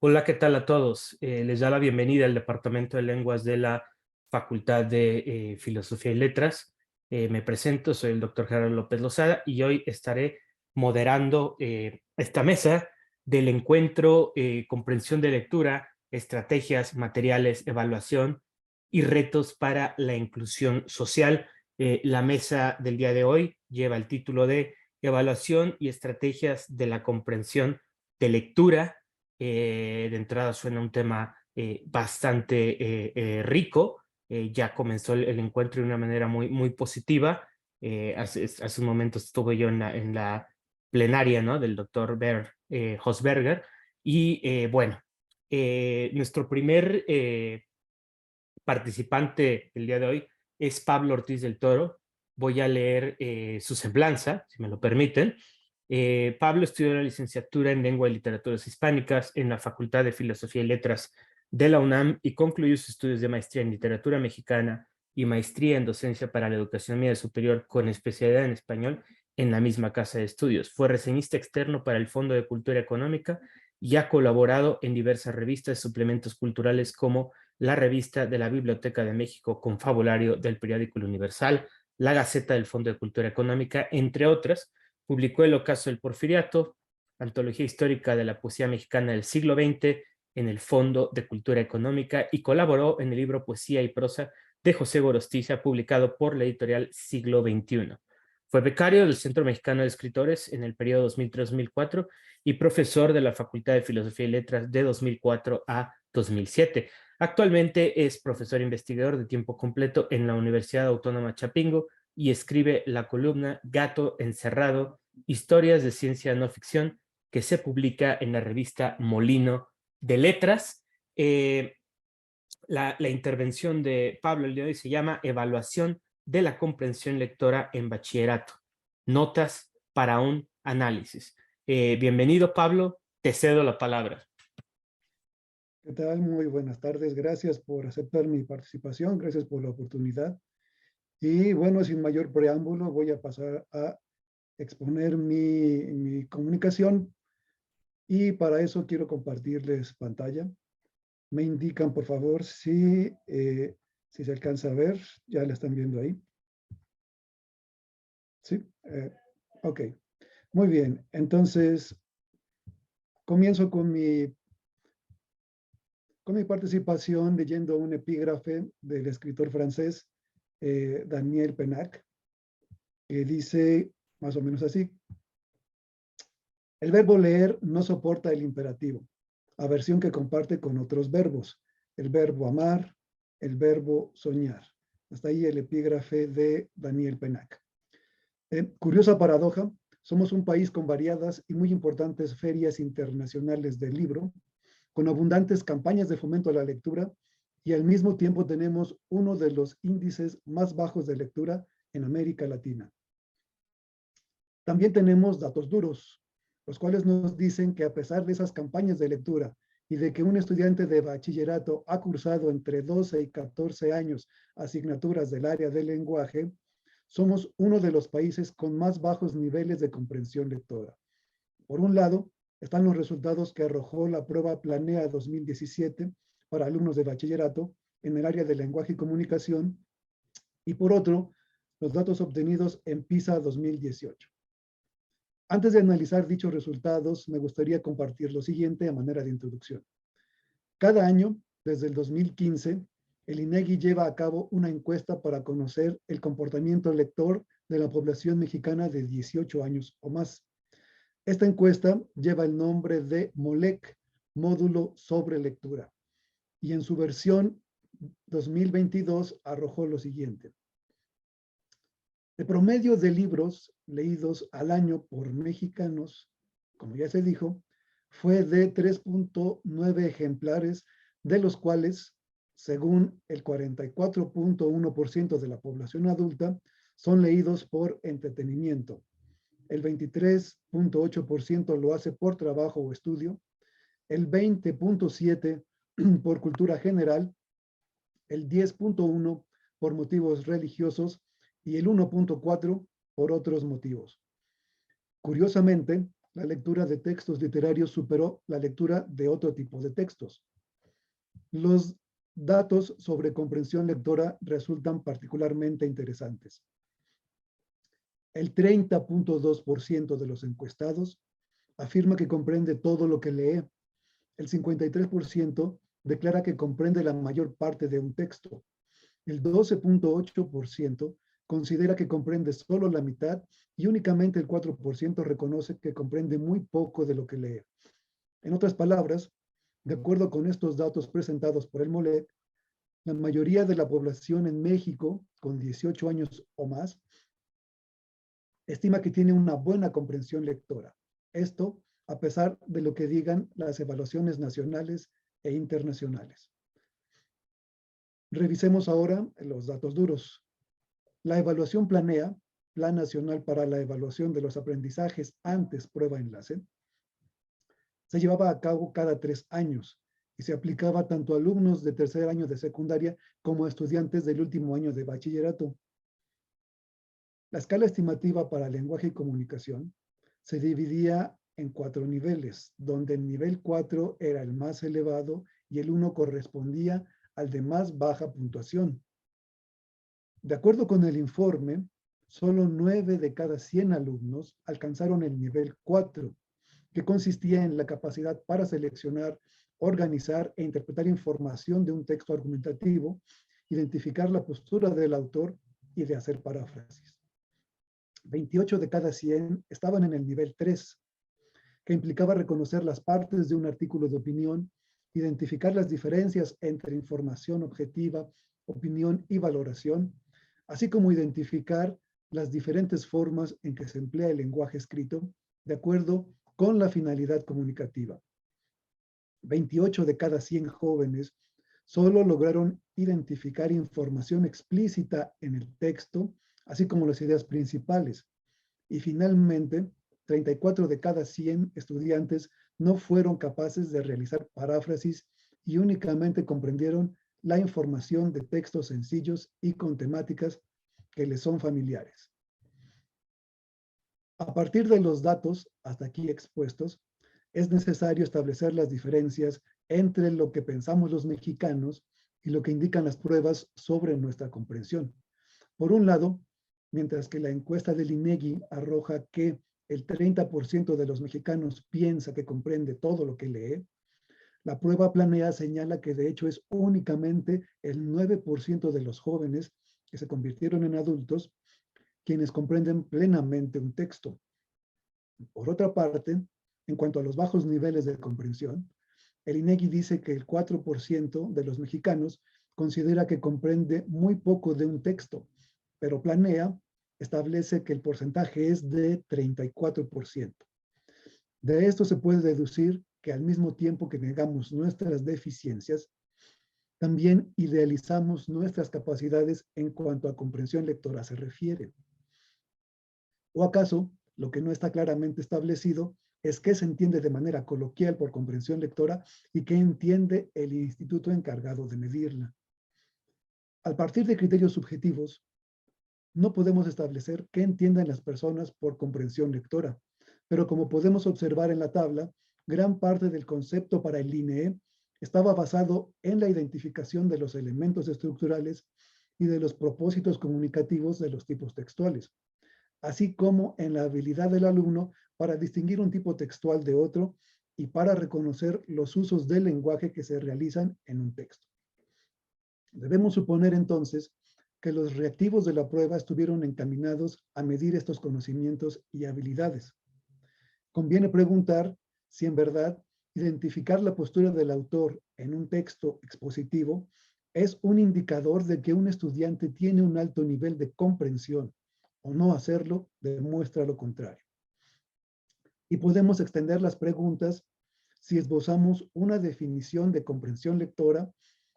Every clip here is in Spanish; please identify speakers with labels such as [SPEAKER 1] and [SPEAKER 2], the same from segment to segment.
[SPEAKER 1] Hola, ¿qué tal a todos? Les da la bienvenida al Departamento de Lenguas de la Facultad de Filosofía y Letras. Me presento, soy el doctor Gerardo López Lozada y hoy estaré moderando esta mesa del encuentro Comprensión de Lectura, Estrategias, Materiales, Evaluación y Retos para la Inclusión Social. La mesa del día de hoy lleva el título de Evaluación y Estrategias de la Comprensión de Lectura. De entrada suena un tema bastante rico. Ya comenzó el encuentro de una manera muy positiva. Hace un momento estuve yo en la plenaria, ¿no?, del doctor Hosberger. Y bueno, nuestro primer participante el día de hoy es Pablo Ortiz del Toro. Voy a leer su semblanza, si me lo permiten. Pablo estudió la licenciatura en Lengua y Literaturas Hispánicas en la Facultad de Filosofía y Letras de la UNAM y concluyó sus estudios de maestría en Literatura Mexicana y maestría en Docencia para la Educación Media Superior con especialidad en Español en la misma casa de estudios. Fue reseñista externo para el Fondo de Cultura Económica y ha colaborado en diversas revistas y suplementos culturales como la Revista de la Biblioteca de México, Confabulario del Periódico El Universal, la Gaceta del Fondo de Cultura Económica, entre otras. Publicó El ocaso del porfiriato, Antología histórica de la poesía mexicana del siglo XX en el Fondo de Cultura Económica y colaboró en el libro Poesía y prosa de José Gorostiza, publicado por la editorial Siglo XXI. Fue becario del Centro Mexicano de Escritores en el periodo 2003-2004 y profesor de la Facultad de Filosofía y Letras de 2004 a 2007. Actualmente es profesor investigador de tiempo completo en la Universidad Autónoma Chapingo y escribe la columna Gato Encerrado, Historias de Ciencia No Ficción, que se publica en la revista Molino de Letras. La intervención de Pablo el día de hoy se llama Evaluación de la comprensión lectora en bachillerato. Notas para un análisis. Bienvenido, Pablo. Te cedo la palabra.
[SPEAKER 2] ¿Qué tal? Muy buenas tardes. Gracias por aceptar mi participación. Gracias por la oportunidad. Y bueno, sin mayor preámbulo, voy a pasar a exponer mi comunicación y para eso quiero compartirles pantalla. Me indican, por favor, si se alcanza a ver. Ya la están viendo ahí. Sí. Ok. Muy bien. Entonces, comienzo con mi participación leyendo un epígrafe del escritor francés Daniel Pennac, que dice más o menos así: el verbo leer no soporta el imperativo, aversión que comparte con otros verbos, el verbo amar, el verbo soñar. Hasta ahí el epígrafe de Daniel Pennac. Curiosa paradoja, somos un país con variadas y muy importantes ferias internacionales del libro, con abundantes campañas de fomento a la lectura y al mismo tiempo tenemos uno de los índices más bajos de lectura en América Latina. También tenemos datos duros, los cuales nos dicen que a pesar de esas campañas de lectura y de que un estudiante de bachillerato ha cursado entre 12 y 14 años asignaturas del área del lenguaje, somos uno de los países con más bajos niveles de comprensión lectora. Por un lado, están los resultados que arrojó la prueba Planea 2017 para alumnos de bachillerato en el área de lenguaje y comunicación, y por otro, los datos obtenidos en PISA 2018. Antes de analizar dichos resultados, me gustaría compartir lo siguiente a manera de introducción. Cada año, desde el 2015, el INEGI lleva a cabo una encuesta para conocer el comportamiento lector de la población mexicana de 18 años o más. Esta encuesta lleva el nombre de MOLEC, Módulo sobre Lectura, y en su versión 2022 arrojó lo siguiente. El promedio de libros leídos al año por mexicanos, como ya se dijo, fue de 3.9 ejemplares, de los cuales, según el 44.1% de la población adulta, son leídos por entretenimiento. El 23.8% lo hace por trabajo o estudio, el 20.7% por cultura general, el 10.1% por motivos religiosos y el 1.4% por otros motivos. Curiosamente, la lectura de textos literarios superó la lectura de otro tipo de textos. Los datos sobre comprensión lectora resultan particularmente interesantes. El 30.2% de los encuestados afirma que comprende todo lo que lee. El 53% declara que comprende la mayor parte de un texto. El 12.8% considera que comprende solo la mitad y únicamente el 4% reconoce que comprende muy poco de lo que lee. En otras palabras, de acuerdo con estos datos presentados por el MOLEC, la mayoría de la población en México, con 18 años o más, estima que tiene una buena comprensión lectora. Esto a pesar de lo que digan las evaluaciones nacionales e internacionales. Revisemos ahora los datos duros. La evaluación Planea, Plan Nacional para la Evaluación de los Aprendizajes antes Prueba Enlace, se llevaba a cabo cada 3 años y se aplicaba tanto a alumnos de tercer año de secundaria como a estudiantes del último año de bachillerato. La escala estimativa para lenguaje y comunicación se dividía en 4 niveles, donde el nivel 4 era el más elevado y el 1 correspondía al de más baja puntuación. De acuerdo con el informe, solo 9 de cada 100 alumnos alcanzaron el nivel 4, que consistía en la capacidad para seleccionar, organizar e interpretar información de un texto argumentativo, identificar la postura del autor y de hacer paráfrasis. 28 de cada 100 estaban en el nivel 3, que implicaba reconocer las partes de un artículo de opinión, identificar las diferencias entre información objetiva, opinión y valoración, así como identificar las diferentes formas en que se emplea el lenguaje escrito de acuerdo con la finalidad comunicativa. 28 de cada 100 jóvenes solo lograron identificar información explícita en el texto, así como las ideas principales. Y finalmente, 34 de cada 100 estudiantes no fueron capaces de realizar paráfrasis y únicamente comprendieron la información de textos sencillos y con temáticas que les son familiares. A partir de los datos hasta aquí expuestos, es necesario establecer las diferencias entre lo que pensamos los mexicanos y lo que indican las pruebas sobre nuestra comprensión. Por un lado, mientras que la encuesta del INEGI arroja que el 30% de los mexicanos piensa que comprende todo lo que lee, la prueba Planea señala que de hecho es únicamente el 9% de los jóvenes que se convirtieron en adultos quienes comprenden plenamente un texto. Por otra parte, en cuanto a los bajos niveles de comprensión, el INEGI dice que el 4% de los mexicanos considera que comprende muy poco de un texto, pero Planea establece que el porcentaje es de 34%. De esto se puede deducir que al mismo tiempo que negamos nuestras deficiencias, también idealizamos nuestras capacidades en cuanto a comprensión lectora se refiere. ¿O acaso lo que no está claramente establecido es qué se entiende de manera coloquial por comprensión lectora y qué entiende el instituto encargado de medirla? Al partir de criterios subjetivos, no podemos establecer qué entienden las personas por comprensión lectora, pero como podemos observar en la tabla, gran parte del concepto para el INEE estaba basado en la identificación de los elementos estructurales y de los propósitos comunicativos de los tipos textuales, así como en la habilidad del alumno para distinguir un tipo textual de otro y para reconocer los usos del lenguaje que se realizan en un texto. Debemos suponer entonces que los reactivos de la prueba estuvieron encaminados a medir estos conocimientos y habilidades. Conviene preguntar si en verdad identificar la postura del autor en un texto expositivo es un indicador de que un estudiante tiene un alto nivel de comprensión, o no hacerlo demuestra lo contrario. Y podemos extender las preguntas si esbozamos una definición de comprensión lectora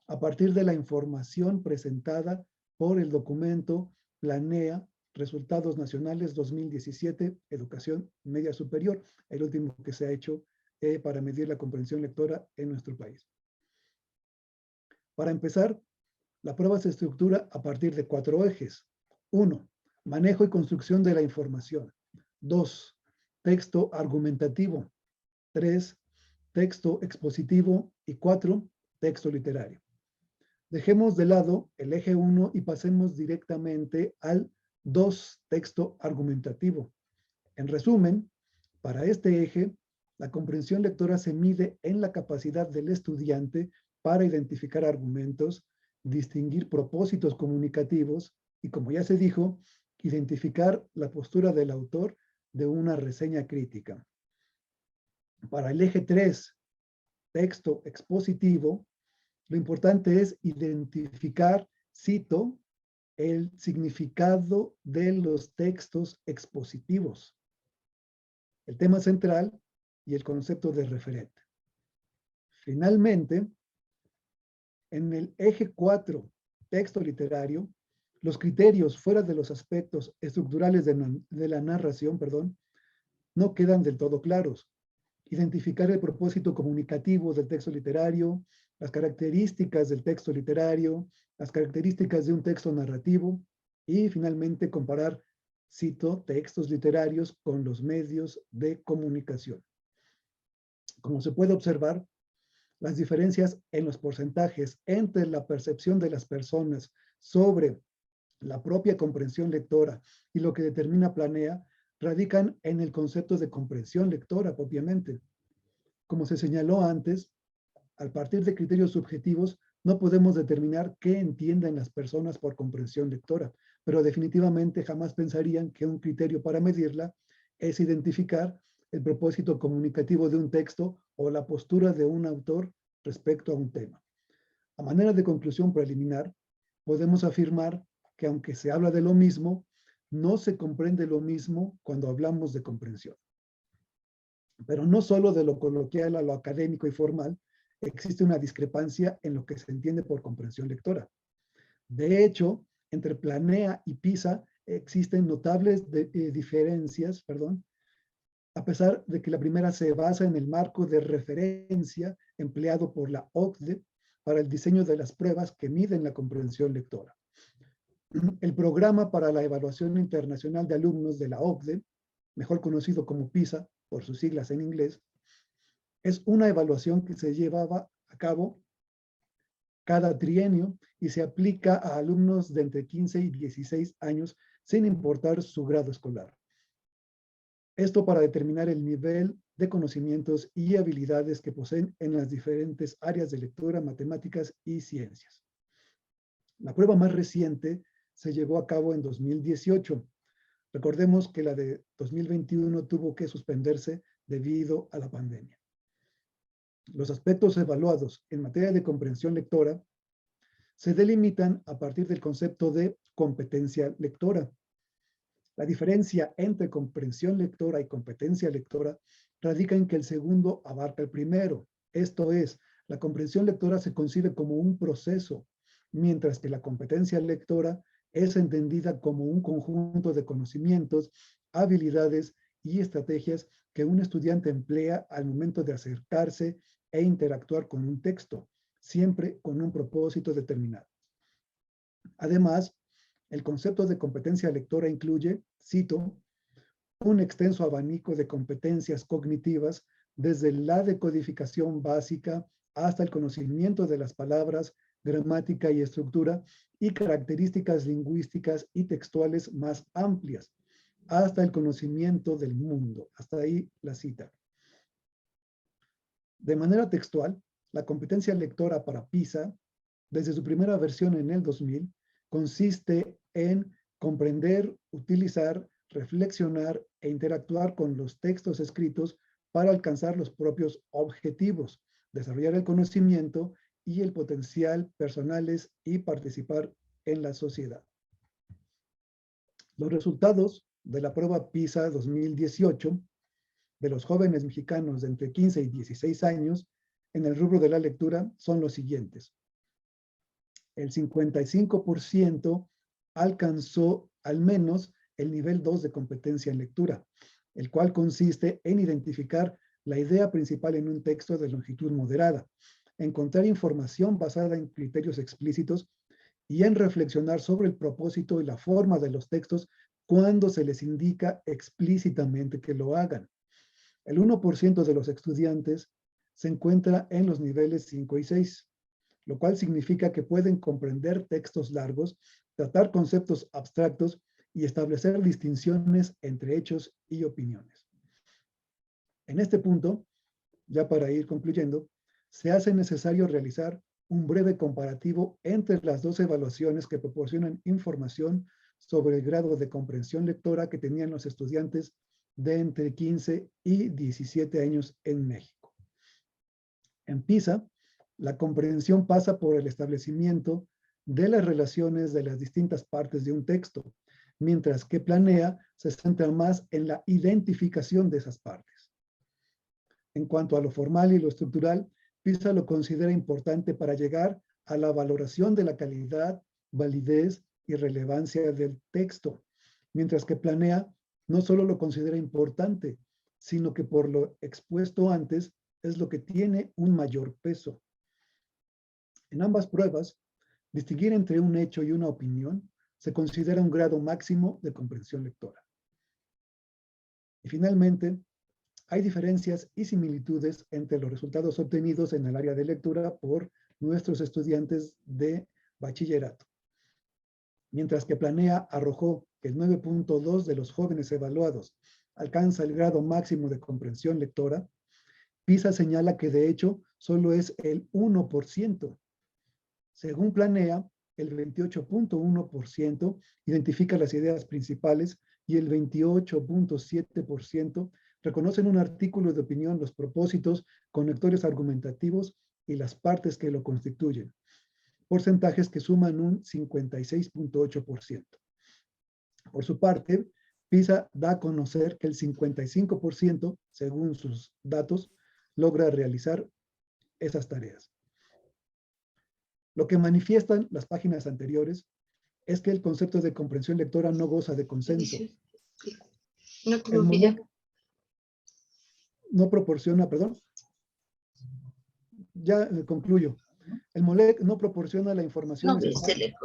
[SPEAKER 2] a partir de la información presentada por el documento Planea Resultados Nacionales 2017, Educación Media Superior, el último que se ha hecho para medir la comprensión lectora en nuestro país. Para empezar, la prueba se estructura a partir de 4 ejes. 1. Manejo y construcción de la información. 2. texto argumentativo. 3, texto expositivo. Y 4, texto literario. Dejemos de lado el eje 1 y pasemos directamente al 2, texto argumentativo. En resumen, para este eje, la comprensión lectora se mide en la capacidad del estudiante para identificar argumentos, distinguir propósitos comunicativos y, como ya se dijo, identificar la postura del autor de una reseña crítica. Para el eje 3, texto expositivo, lo importante es identificar, cito, el significado de los textos expositivos, el tema central y el concepto de referente. Finalmente, en el eje 4, texto literario, los criterios fuera de los aspectos estructurales de la narración, no quedan del todo claros. Identificar el propósito comunicativo del texto literario, las características del texto literario, las características de un texto narrativo y finalmente comparar, cito, textos literarios con los medios de comunicación. Como se puede observar, las diferencias en los porcentajes entre la percepción de las personas sobre la propia comprensión lectora y lo que determina Planea radican en el concepto de comprensión lectora propiamente. Como se señaló antes, al partir de criterios subjetivos, no podemos determinar qué entienden las personas por comprensión lectora, pero definitivamente jamás pensarían que un criterio para medirla es identificar el propósito comunicativo de un texto o la postura de un autor respecto a un tema. A manera de conclusión preliminar, podemos afirmar que aunque se habla de lo mismo, no se comprende lo mismo cuando hablamos de comprensión. Pero no solo de lo coloquial a lo académico y formal, existe una discrepancia en lo que se entiende por comprensión lectora. De hecho, entre Planea y PISA existen notables diferencias, a pesar de que la primera se basa en el marco de referencia empleado por la OCDE para el diseño de las pruebas que miden la comprensión lectora. El Programa para la Evaluación Internacional de Alumnos de la OCDE, mejor conocido como PISA, por sus siglas en inglés, es una evaluación que se llevaba a cabo cada trienio y se aplica a alumnos de entre 15 y 16 años sin importar su grado escolar. Esto para determinar el nivel de conocimientos y habilidades que poseen en las diferentes áreas de lectura, matemáticas y ciencias. La prueba más reciente se llevó a cabo en 2018. Recordemos que la de 2021 tuvo que suspenderse debido a la pandemia. Los aspectos evaluados en materia de comprensión lectora se delimitan a partir del concepto de competencia lectora. La diferencia entre comprensión lectora y competencia lectora radica en que el segundo abarca el primero. Esto es, la comprensión lectora se concibe como un proceso, mientras que la competencia lectora es entendida como un conjunto de conocimientos, habilidades y estrategias que un estudiante emplea al momento de acercarse e interactuar con un texto, siempre con un propósito determinado. Además, el concepto de competencia lectora incluye, cito, un extenso abanico de competencias cognitivas desde la decodificación básica hasta el conocimiento de las palabras, gramática y estructura y características lingüísticas y textuales más amplias, hasta el conocimiento del mundo. Hasta ahí la cita. De manera textual, la competencia lectora para PISA, desde su primera versión en el 2000, consiste en comprender, utilizar, reflexionar e interactuar con los textos escritos para alcanzar los propios objetivos, desarrollar el conocimiento y el potencial personales y participar en la sociedad. Los resultados de la prueba PISA 2018 de los jóvenes mexicanos de entre 15 y 16 años en el rubro de la lectura son los siguientes. El 55% alcanzó al menos el nivel 2 de competencia en lectura, el cual consiste en identificar la idea principal en un texto de longitud moderada, encontrar información basada en criterios explícitos y en reflexionar sobre el propósito y la forma de los textos cuando se les indica explícitamente que lo hagan. El 1% de los estudiantes se encuentra en los niveles 5 y 6, lo cual significa que pueden comprender textos largos, tratar conceptos abstractos y establecer distinciones entre hechos y opiniones. En este punto, ya para ir concluyendo, se hace necesario realizar un breve comparativo entre las dos evaluaciones que proporcionan información sobre el grado de comprensión lectora que tenían los estudiantes de entre 15 y 17 años en México. En PISA, la comprensión pasa por el establecimiento de las relaciones de las distintas partes de un texto, mientras que Planea se centra más en la identificación de esas partes. En cuanto a lo formal y lo estructural, PISA lo considera importante para llegar a la valoración de la calidad, validez y relevancia del texto, mientras que Planea no solo lo considera importante, sino que por lo expuesto antes es lo que tiene un mayor peso. En ambas pruebas, distinguir entre un hecho y una opinión se considera un grado máximo de comprensión lectora. Y finalmente, hay diferencias y similitudes entre los resultados obtenidos en el área de lectura por nuestros estudiantes de bachillerato. Mientras que Planea arrojó que el 9.2 de los jóvenes evaluados alcanza el grado máximo de comprensión lectora, PISA señala que de hecho solo es el 1%. Según Planea, el 28.1% identifica las ideas principales y el 28.7% reconocen un artículo de opinión los propósitos, conectores argumentativos y las partes que lo constituyen, porcentajes que suman un 56.8%. Por su parte, PISA da a conocer que el 55%, según sus datos, logra realizar esas tareas. Lo que manifiestan las páginas anteriores es que el concepto de comprensión lectora no goza de consenso. El MOLEC no proporciona, perdón, ya concluyo. El MOLEC no proporciona la información necesaria.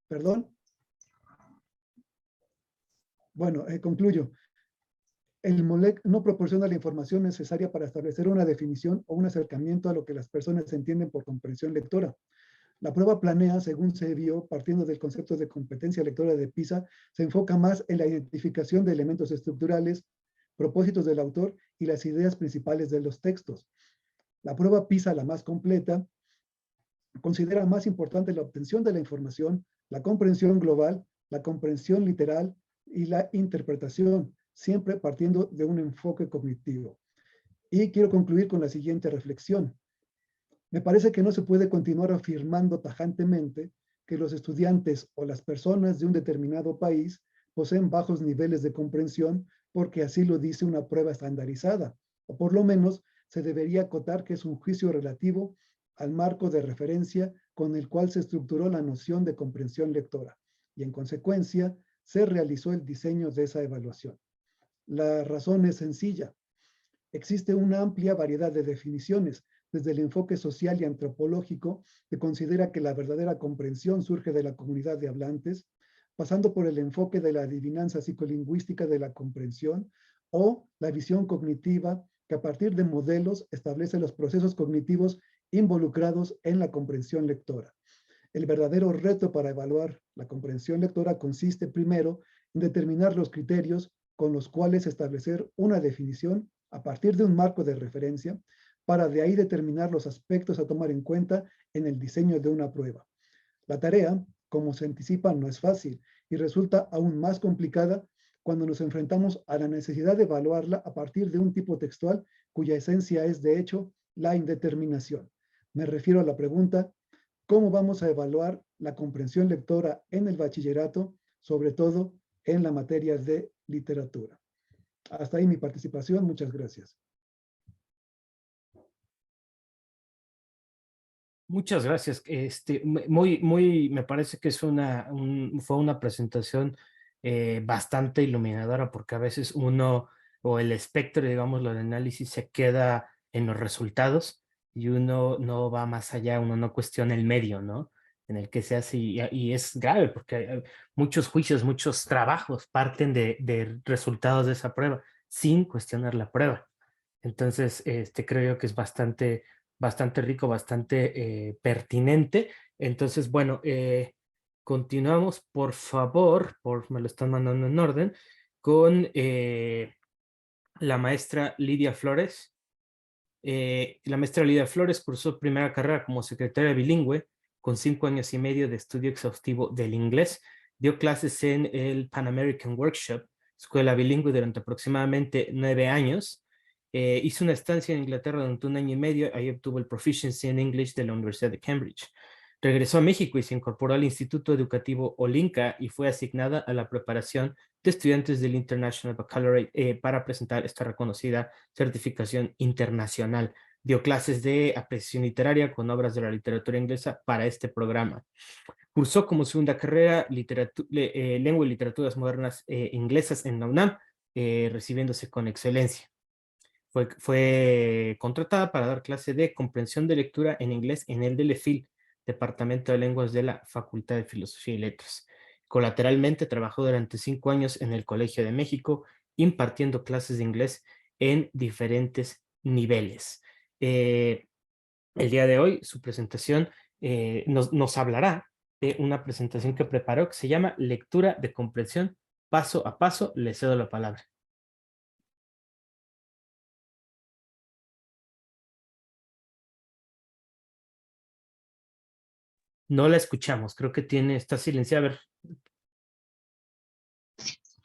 [SPEAKER 2] Perdón. Bueno, concluyo. El MOLEC no proporciona la información necesaria para establecer una definición o un acercamiento a lo que las personas entienden por comprensión lectora. La prueba Planea, según se vio, partiendo del concepto de competencia lectora de PISA, se enfoca más en la identificación de elementos estructurales, propósitos del autor y las ideas principales de los textos. La prueba PISA, la más completa, considera más importante la obtención de la información, la comprensión global, la comprensión literal y la interpretación, siempre partiendo de un enfoque cognitivo. Y quiero concluir con la siguiente reflexión. Me parece que no se puede continuar afirmando tajantemente que los estudiantes o las personas de un determinado país poseen bajos niveles de comprensión porque así lo dice una prueba estandarizada, o por lo menos se debería acotar que es un juicio relativo al marco de referencia con el cual se estructuró la noción de comprensión lectora y en consecuencia se realizó el diseño de esa evaluación. La razón es sencilla. Existe una amplia variedad de definiciones, desde el enfoque social y antropológico, que considera que la verdadera comprensión surge de la comunidad de hablantes, pasando por el enfoque de la adivinanza psicolingüística de la comprensión, o la visión cognitiva, que a partir de modelos establece los procesos cognitivos involucrados en la comprensión lectora. El verdadero reto para evaluar la comprensión lectora consiste primero en determinar los criterios con los cuales establecer una definición a partir de un marco de referencia, para de ahí determinar los aspectos a tomar en cuenta en el diseño de una prueba. La tarea, como se anticipa, no es fácil y resulta aún más complicada cuando nos enfrentamos a la necesidad de evaluarla a partir de un tipo textual cuya esencia es, de hecho, la indeterminación. Me refiero a la pregunta, ¿cómo vamos a evaluar la comprensión lectora en el bachillerato, sobre todo en la materia de literatura? Hasta ahí mi participación. Muchas gracias.
[SPEAKER 1] Muchas gracias. Me parece que es fue una presentación bastante iluminadora, porque a veces uno o el espectro, digamos, lo de análisis se queda en los resultados y uno no va más allá, uno no cuestiona el medio, ¿no? en el que se hace, y es grave porque hay muchos juicios, muchos trabajos parten de resultados de esa prueba, sin cuestionar la prueba. Entonces, creo yo que es bastante, bastante rico, bastante pertinente. Entonces, bueno, continuamos, por favor, me lo están mandando en orden, con la maestra Lidia Flores. La maestra Lidia Flores cursó primera carrera como secretaria bilingüe con 5 años y medio de estudio exhaustivo del inglés. Dio clases en el Pan American Workshop, escuela bilingüe, durante aproximadamente 9 años. Hizo una estancia en Inglaterra durante 1 año y medio. Ahí obtuvo el Proficiency in English de la Universidad de Cambridge. Regresó a México y se incorporó al Instituto Educativo Olinka y fue asignada a la preparación de estudiantes del International Baccalaureate para presentar esta reconocida certificación internacional. Dio clases de apreciación literaria con obras de la literatura inglesa para este programa. Cursó como segunda carrera lengua y literaturas modernas inglesas en la UNAM, recibiéndose con excelencia. Fue contratada para dar clase de comprensión de lectura en inglés en el DELEFIL, Departamento de Lenguas de la Facultad de Filosofía y Letras. Colateralmente trabajó durante 5 años en el Colegio de México, impartiendo clases de inglés en diferentes niveles. El día de hoy, su presentación nos hablará de una presentación que preparó que se llama Lectura de comprensión paso a paso. Le cedo la palabra. No la escuchamos, creo que está silenciada. A ver.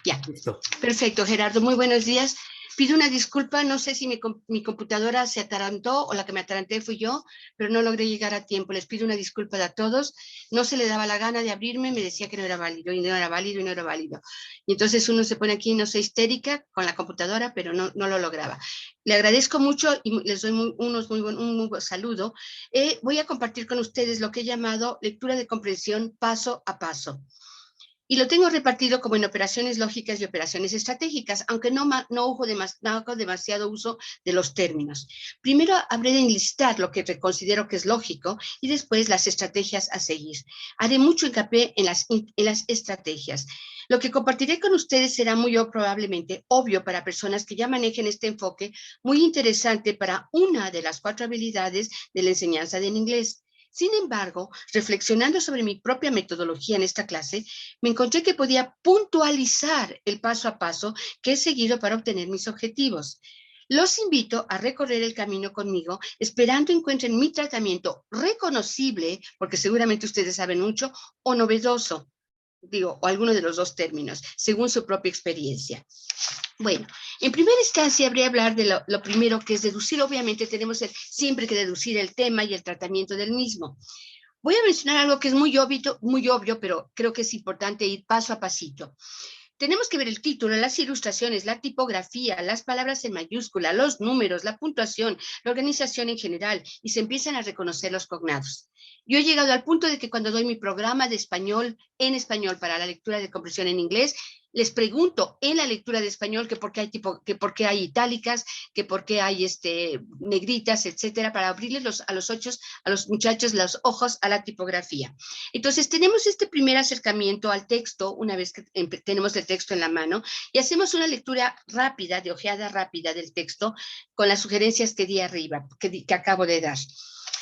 [SPEAKER 3] Ya,
[SPEAKER 1] Listo.
[SPEAKER 3] Perfecto, Gerardo, muy buenos días. Pido una disculpa, no sé si mi computadora se atarantó o la que me ataranté fui yo, pero no logré llegar a tiempo. Les pido una disculpa a todos. No se le daba la gana de abrirme, me decía que no era válido, y no era válido, y no era válido. Y entonces uno se pone aquí, no sé, histérica con la computadora, pero no lo lograba. Le agradezco mucho y les doy un muy buen saludo. Voy a compartir con ustedes lo que he llamado lectura de comprensión paso a paso. Y lo tengo repartido como en operaciones lógicas y operaciones estratégicas, aunque no hago demasiado uso de los términos. Primero habré de enlistar lo que considero que es lógico y después las estrategias a seguir. Haré mucho hincapié en las estrategias. Lo que compartiré con ustedes será muy probablemente obvio para personas que ya manejen este enfoque, muy interesante para una de las 4 habilidades de la enseñanza del inglés. Sin embargo, reflexionando sobre mi propia metodología en esta clase, me encontré que podía puntualizar el paso a paso que he seguido para obtener mis objetivos. Los invito a recorrer el camino conmigo, esperando encuentren mi tratamiento reconocible, porque seguramente ustedes saben mucho, o novedoso, o alguno de los 2 términos, según su propia experiencia. Bueno, en primera instancia habría de hablar de lo primero, que es deducir. Obviamente tenemos siempre que deducir el tema y el tratamiento del mismo. Voy a mencionar algo que es muy obvio, pero creo que es importante ir paso a pasito. Tenemos que ver el título, las ilustraciones, la tipografía, las palabras en mayúscula, los números, la puntuación, la organización en general, y se empiezan a reconocer los cognados. Yo he llegado al punto de que cuando doy mi programa de español en español para la lectura de comprensión en inglés, les pregunto en la lectura de español que por qué hay itálicas, que por qué hay negritas, etcétera, para abrirles a los muchachos los ojos a la tipografía. Entonces tenemos este primer acercamiento al texto una vez que tenemos el texto en la mano y hacemos una lectura rápida, de ojeada rápida del texto con las sugerencias que di arriba, que acabo de dar.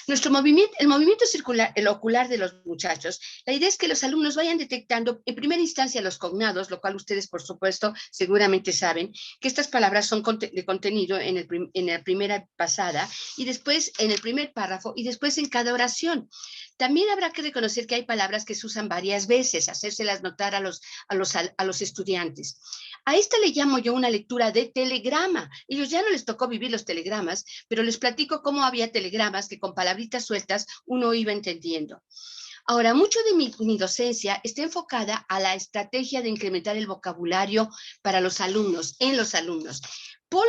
[SPEAKER 3] El movimiento circular, el ocular de los muchachos, la idea es que los alumnos vayan detectando en primera instancia los cognados, lo cual ustedes, por supuesto, seguramente saben, que estas palabras son de contenido en la primera pasada, y después en el primer párrafo, y después en cada oración. También habrá que reconocer que hay palabras que se usan varias veces, hacérselas notar a los estudiantes. A esta le llamo yo una lectura de telegrama. Ellos ya no les tocó vivir los telegramas, pero les platico cómo había telegramas que con palabritas sueltas uno iba entendiendo. Ahora, mucho de mi docencia está enfocada a la estrategia de incrementar el vocabulario para los alumnos, en los alumnos. Paul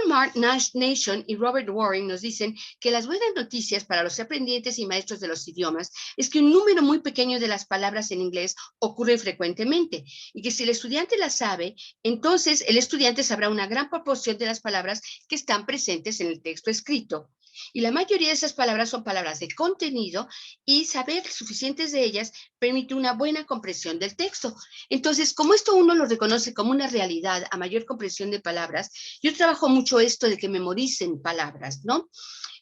[SPEAKER 3] Nation y Robert Warren nos dicen que las buenas noticias para los aprendientes y maestros de los idiomas es que un número muy pequeño de las palabras en inglés ocurre frecuentemente y que si el estudiante las sabe, entonces el estudiante sabrá una gran proporción de las palabras que están presentes en el texto escrito. Y la mayoría de esas palabras son palabras de contenido y saber suficientes de ellas permite una buena comprensión del texto. Entonces, como esto uno lo reconoce como una realidad a mayor comprensión de palabras, yo trabajo mucho esto de que memoricen palabras, ¿no?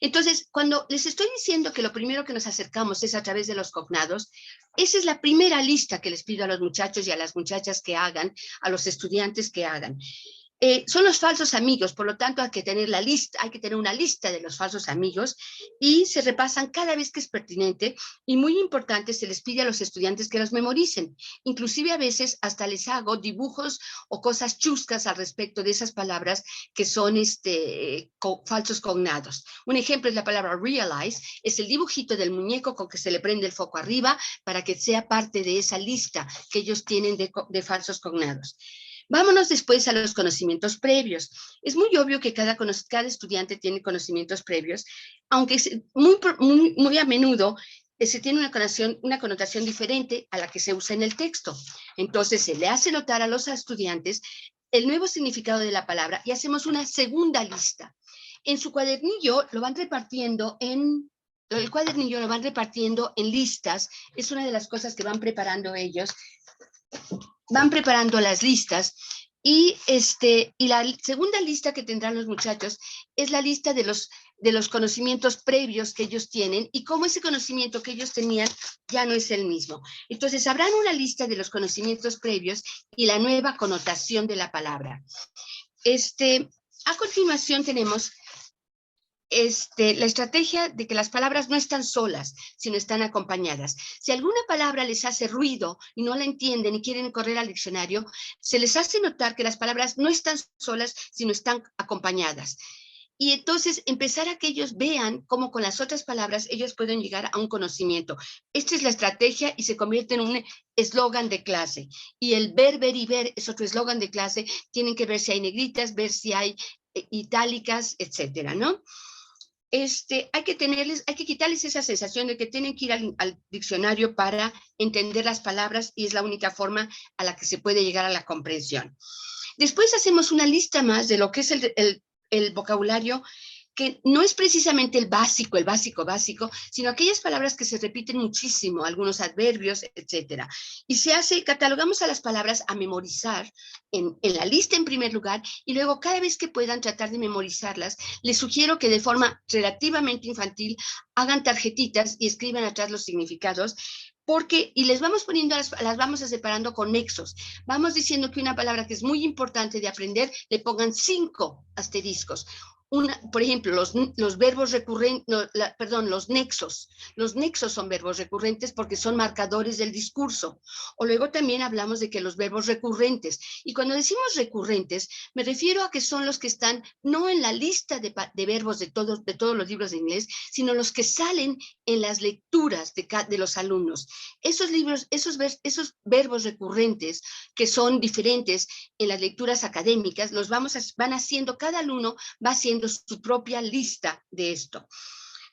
[SPEAKER 3] Entonces, cuando les estoy diciendo que lo primero que nos acercamos es a través de los cognados, esa es la primera lista que les pido a los muchachos y a las muchachas que hagan, a los estudiantes que hagan. Son los falsos amigos, por lo tanto hay que tener una lista de los falsos amigos y se repasan cada vez que es pertinente y muy importante se les pide a los estudiantes que los memoricen. Inclusive a veces hasta les hago dibujos o cosas chuscas al respecto de esas palabras que son falsos cognados. Un ejemplo es la palabra realize, es el dibujito del muñeco con que se le prende el foco arriba para que sea parte de esa lista que ellos tienen de falsos cognados. Vámonos después a los conocimientos previos. Es muy obvio que cada estudiante tiene conocimientos previos, aunque muy a menudo se tiene una connotación diferente a la que se usa en el texto. Entonces se le hace notar a los estudiantes el nuevo significado de la palabra y hacemos una segunda lista. En su cuadernillo lo van repartiendo en listas. Es una de las cosas que van preparando ellos. Van preparando las listas y la segunda lista que tendrán los muchachos es la lista de los conocimientos previos que ellos tienen y cómo ese conocimiento que ellos tenían ya no es el mismo. Entonces habrán una lista de los conocimientos previos y la nueva connotación de la palabra. A continuación tenemos la estrategia de que las palabras no están solas, sino están acompañadas. Si alguna palabra les hace ruido y no la entienden y quieren correr al diccionario, se les hace notar que las palabras no están solas, sino están acompañadas. Y entonces empezar a que ellos vean cómo con las otras palabras ellos pueden llegar a un conocimiento. Esta es la estrategia y se convierte en un eslogan de clase. Y el ver, ver y ver es otro eslogan de clase. Tienen que ver si hay negritas, ver si hay itálicas, etcétera, ¿no? Hay que quitarles esa sensación de que tienen que ir al diccionario para entender las palabras y es la única forma a la que se puede llegar a la comprensión. Después hacemos una lista más de lo que es el vocabulario, que no es precisamente el básico, sino aquellas palabras que se repiten muchísimo, algunos adverbios, etcétera. Y catalogamos a las palabras a memorizar en la lista en primer lugar, y luego cada vez que puedan tratar de memorizarlas, les sugiero que de forma relativamente infantil hagan tarjetitas y escriban atrás los significados, y les vamos poniendo, las vamos separando con nexos. Vamos diciendo que una palabra que es muy importante de aprender, le pongan 5 asteriscos. Por ejemplo, los verbos recurrentes, los nexos. Los nexos son verbos recurrentes porque son marcadores del discurso. O luego también hablamos de que los verbos recurrentes. Y cuando decimos recurrentes, me refiero a que son los que están no en la lista de verbos de todos los libros de inglés, sino los que salen en las lecturas de los alumnos. Esos verbos recurrentes que son diferentes en las lecturas académicas, van haciendo, cada alumno va haciendo su propia lista de esto.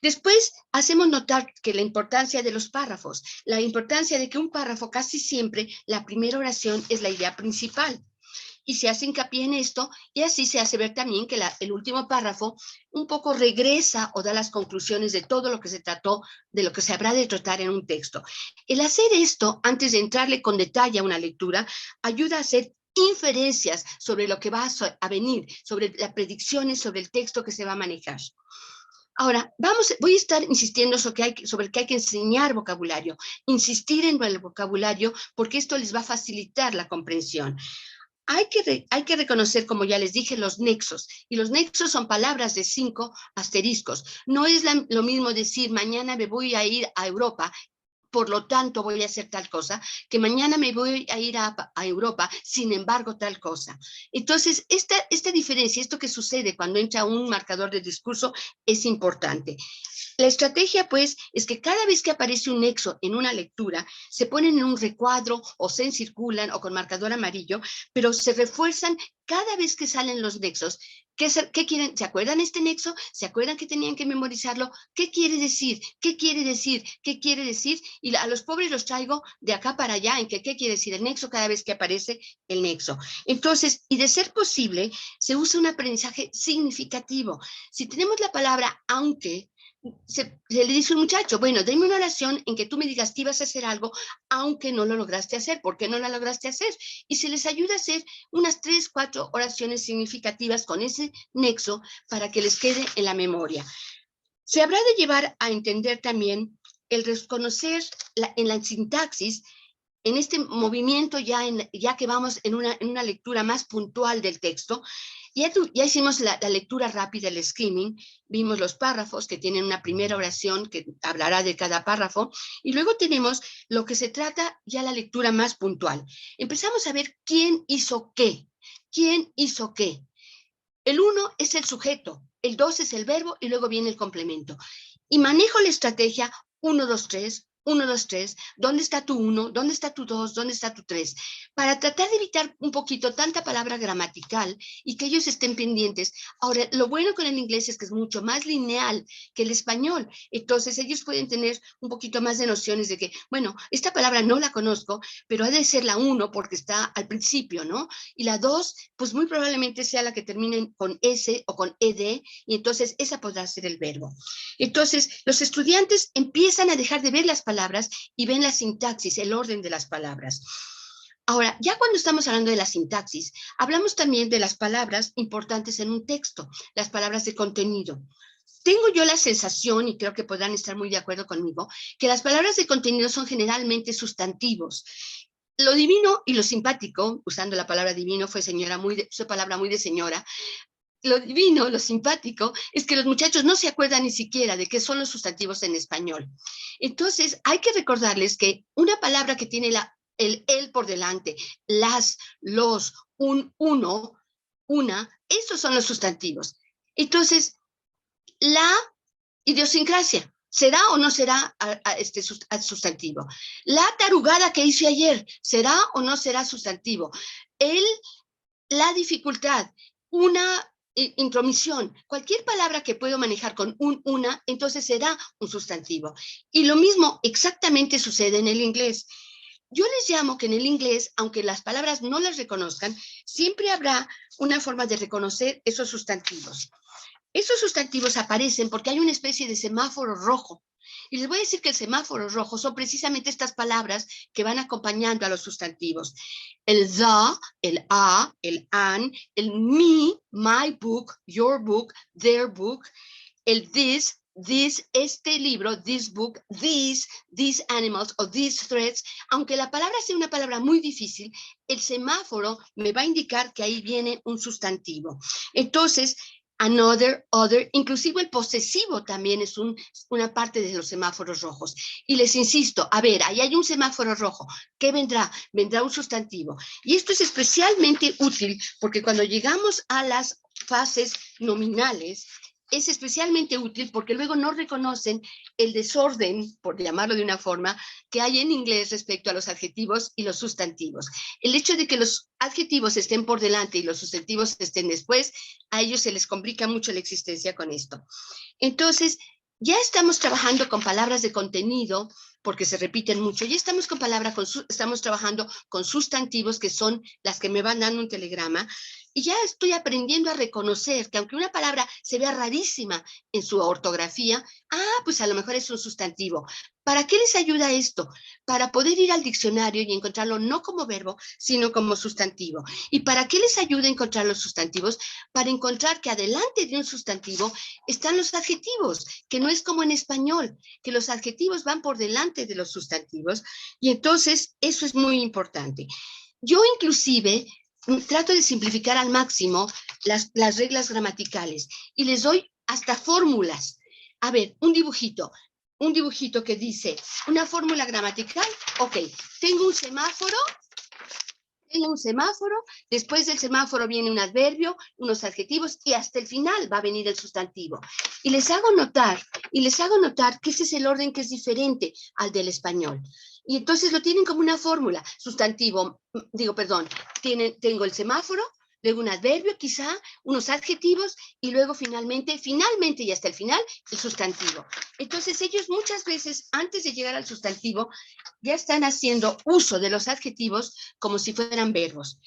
[SPEAKER 3] Después hacemos notar que la importancia de los párrafos, la importancia de que un párrafo casi siempre, la primera oración es la idea principal. Y se hace hincapié en esto y así se hace ver también que el último párrafo un poco regresa o da las conclusiones de todo lo que se trató, de lo que se habrá de tratar en un texto. El hacer esto, antes de entrarle con detalle a una lectura, ayuda a hacer inferencias sobre lo que va a venir, sobre las predicciones, sobre el texto que se va a manejar. Ahora, voy a estar insistiendo sobre que hay que enseñar vocabulario, insistir en el vocabulario, porque esto les va a facilitar la comprensión. Hay que reconocer, como ya les dije, los nexos. Y los nexos son palabras de 5 asteriscos. No es lo mismo decir, mañana me voy a ir a Europa, por lo tanto voy a hacer tal cosa, que mañana me voy a ir a Europa, sin embargo tal cosa. Entonces, esta diferencia, esto que sucede cuando entra un marcador de discurso, es importante. La estrategia, pues, es que cada vez que aparece un nexo en una lectura, se ponen en un recuadro o se encirculan o con marcador amarillo, pero se refuerzan cada vez que salen los nexos. ¿Qué quieren? ¿Se acuerdan este nexo? ¿Se acuerdan que tenían que memorizarlo? ¿Qué quiere decir? ¿Qué quiere decir? ¿Qué quiere decir? Y a los pobres los traigo de acá para allá en que qué quiere decir el nexo cada vez que aparece el nexo. Entonces, y de ser posible, se usa un aprendizaje significativo. Si tenemos la palabra aunque, se le dice a un muchacho, bueno, dime una oración en que tú me digas que ibas a hacer algo, aunque no lo lograste hacer. ¿Por qué no la lograste hacer? Y se les ayuda a hacer unas 3, 4 oraciones significativas con ese nexo para que les quede en la memoria. Se habrá de llevar a entender también el reconocer en la sintaxis, en este movimiento ya que vamos en una lectura más puntual del texto. Ya hicimos la lectura rápida, el skimming, vimos los párrafos que tienen una primera oración que hablará de cada párrafo, y luego tenemos lo que se trata ya la lectura más puntual. Empezamos a ver quién hizo qué. ¿Quién hizo qué? El 1 es el sujeto, el 2 es el verbo y luego viene el complemento. Y manejo la estrategia 1, 2, 3, 1, 2, 3, ¿dónde está tu 1? ¿Dónde está tu 2? ¿Dónde está tu 3? Para tratar de evitar un poquito tanta palabra gramatical y que ellos estén pendientes. Ahora, lo bueno con el inglés es que es mucho más lineal que el español. Entonces, ellos pueden tener un poquito más de nociones de que, bueno, esta palabra no la conozco, pero ha de ser la 1 porque está al principio, ¿no? Y la 2, pues muy probablemente sea la que termine con S o con ED, y entonces esa podrá ser el verbo. Entonces, los estudiantes empiezan a dejar de ver las palabras y ven la sintaxis, el orden de las palabras. Ahora, ya cuando estamos hablando de la sintaxis, hablamos también de las palabras importantes en un texto, las palabras de contenido. Tengo yo la sensación, y creo que podrán estar muy de acuerdo conmigo, que las palabras de contenido son generalmente sustantivos. Lo divino y lo simpático, usando la palabra divino, fue palabra muy de señora. Lo divino, lo simpático, es que los muchachos no se acuerdan ni siquiera de qué son los sustantivos en español. Entonces, hay que recordarles que una palabra que tiene el por delante, las, los, un, uno, una, esos son los sustantivos. Entonces, la idiosincrasia, ¿será o no será este sustantivo? La tarugada que hice ayer, ¿será o no será sustantivo? La dificultad, una intromisión, cualquier palabra que puedo manejar con una, entonces será un sustantivo. Y lo mismo exactamente sucede en el inglés. Yo les llamo que en el inglés, aunque las palabras no las reconozcan, siempre habrá una forma de reconocer esos sustantivos. Esos sustantivos aparecen porque hay una especie de semáforo rojo. Y les voy a decir que el semáforo rojo son precisamente estas palabras que van acompañando a los sustantivos. El the, el a, el an, el me, my book, your book, their book, el this, este libro, this book, these animals o these threads. Aunque la palabra sea una palabra muy difícil, el semáforo me va a indicar que ahí viene un sustantivo. Entonces, another, other, inclusive el posesivo también es una parte de los semáforos rojos. Y les insisto, a ver, ahí hay un semáforo rojo. ¿Qué vendrá? Vendrá un sustantivo. Y esto es especialmente útil porque cuando llegamos a las fases nominales, es especialmente útil porque luego no reconocen el desorden, por llamarlo de una forma, que hay en inglés respecto a los adjetivos y los sustantivos. El hecho de que los adjetivos estén por delante y los sustantivos estén después, a ellos se les complica mucho la existencia con esto. Entonces, ya estamos trabajando con palabras de contenido, porque se repiten mucho, ya estamos estamos trabajando con sustantivos que son las que me van dando un telegrama, y ya estoy aprendiendo a reconocer que aunque una palabra se vea rarísima en su ortografía, pues a lo mejor es un sustantivo. ¿Para qué les ayuda esto? Para poder ir al diccionario y encontrarlo no como verbo, sino como sustantivo. ¿Y para qué les ayuda a encontrar los sustantivos? Para encontrar que adelante de un sustantivo están los adjetivos, que no es como en español, que los adjetivos van por delante de los sustantivos, y entonces eso es muy importante. Yo inclusive trato de simplificar al máximo las reglas gramaticales y les doy hasta fórmulas. A ver, un dibujito que dice una fórmula gramatical. Ok, tengo un semáforo Tengo un semáforo, después del semáforo viene un adverbio, unos adjetivos y hasta el final va a venir el sustantivo. Y les hago notar que ese es el orden que es diferente al del español. Y entonces lo tienen como una fórmula. Sustantivo, tengo el semáforo, luego un adverbio quizá, unos adjetivos y luego finalmente y hasta el final, el sustantivo. Entonces ellos muchas veces antes de llegar al sustantivo ya están haciendo uso de los adjetivos como si fueran verbos.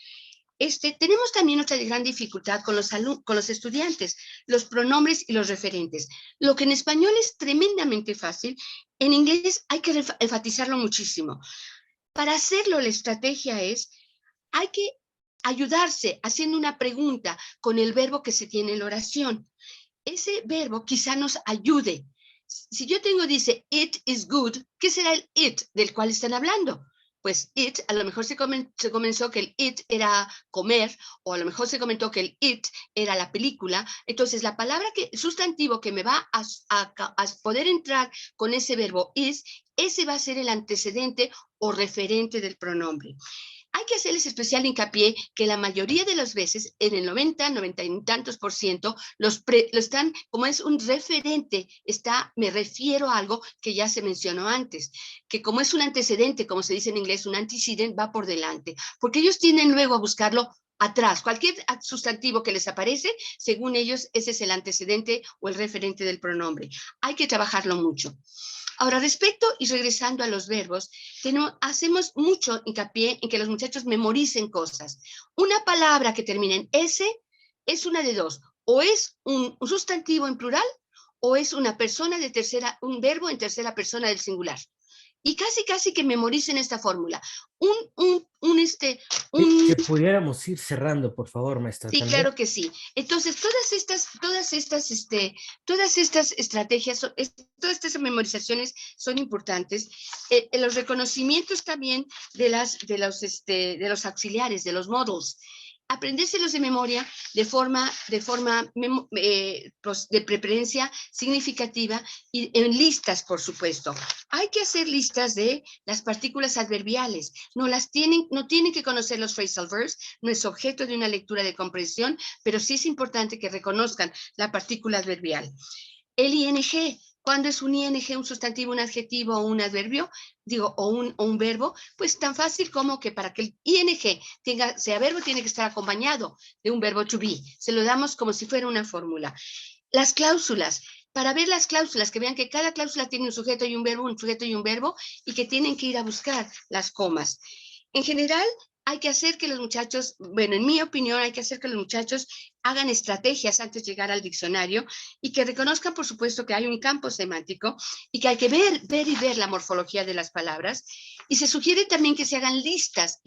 [SPEAKER 3] Tenemos también otra gran dificultad con los estudiantes, los pronombres y los referentes. Lo que en español es tremendamente fácil, en inglés hay que enfatizarlo muchísimo. Para hacerlo, la estrategia hay que ayudarse haciendo una pregunta con el verbo que se tiene en la oración. Ese verbo quizá nos ayude. Si yo dice, it is good, ¿qué será el it del cual están hablando? Pues it, a lo mejor se comenzó que el it era comer, o a lo mejor se comentó que el it era la película. Entonces, la palabra el sustantivo que me va a poder entrar con ese verbo is, ese va a ser el antecedente o referente del pronombre. Hay que hacerles especial hincapié que la mayoría de las veces, en el 90 y tantos %, lo están, como es un referente, me refiero a algo que ya se mencionó antes, que como es un antecedente, como se dice en inglés, un antecedent, va por delante, porque ellos tienden luego a buscarlo atrás. Cualquier sustantivo que les aparece, según ellos, ese es el antecedente o el referente del pronombre. Hay que trabajarlo mucho. Ahora, respecto y regresando a los verbos, hacemos mucho hincapié en que los muchachos memoricen cosas. Una palabra que termina en S es una de dos, o es un sustantivo en plural, o es un verbo en tercera persona del singular. Y casi que memoricen esta fórmula.
[SPEAKER 1] Que pudiéramos ir cerrando, por favor, maestra.
[SPEAKER 3] Sí,
[SPEAKER 1] ¿también?
[SPEAKER 3] claro que sí. Entonces, todas estas estrategias, todas estas memorizaciones son importantes. Los reconocimientos también de los auxiliares, de los models. Aprendérselos de memoria de forma de preferencia significativa y en listas, por supuesto. Hay que hacer listas de las partículas adverbiales. No tienen que conocer los phrasal verbs, no es objeto de una lectura de comprensión, pero sí es importante que reconozcan la partícula adverbial. El ING, ¿cuándo es un ING, un sustantivo, un adjetivo o un adverbio? O un verbo, pues tan fácil como que para que el ING sea verbo, tiene que estar acompañado de un verbo to be. Se lo damos como si fuera una fórmula. Las cláusulas, para ver las cláusulas, que vean que cada cláusula tiene un sujeto y un verbo, y que tienen que ir a buscar las comas. En general, hay que hacer que los muchachos, en mi opinión, hay que hacer que los muchachos hagan estrategias antes de llegar al diccionario y que reconozcan, por supuesto, que hay un campo semántico y que hay que ver la morfología de las palabras. Y se sugiere también que se hagan listas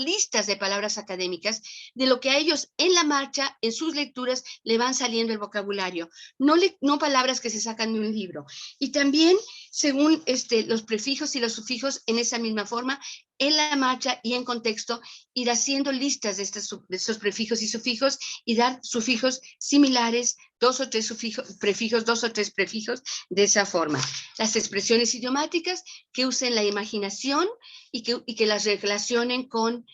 [SPEAKER 3] de palabras académicas de lo que a ellos en la marcha, en sus lecturas, le van saliendo el vocabulario. No palabras que se sacan de un libro. Y también, según los prefijos y los sufijos, en esa misma forma, en la marcha y en contexto, ir haciendo listas de estos prefijos y sufijos y dar sufijos similares, 2 o 3 prefijos, 2 o 3 prefijos, de esa forma. Las expresiones idiomáticas que usen la imaginación y que las relacionen con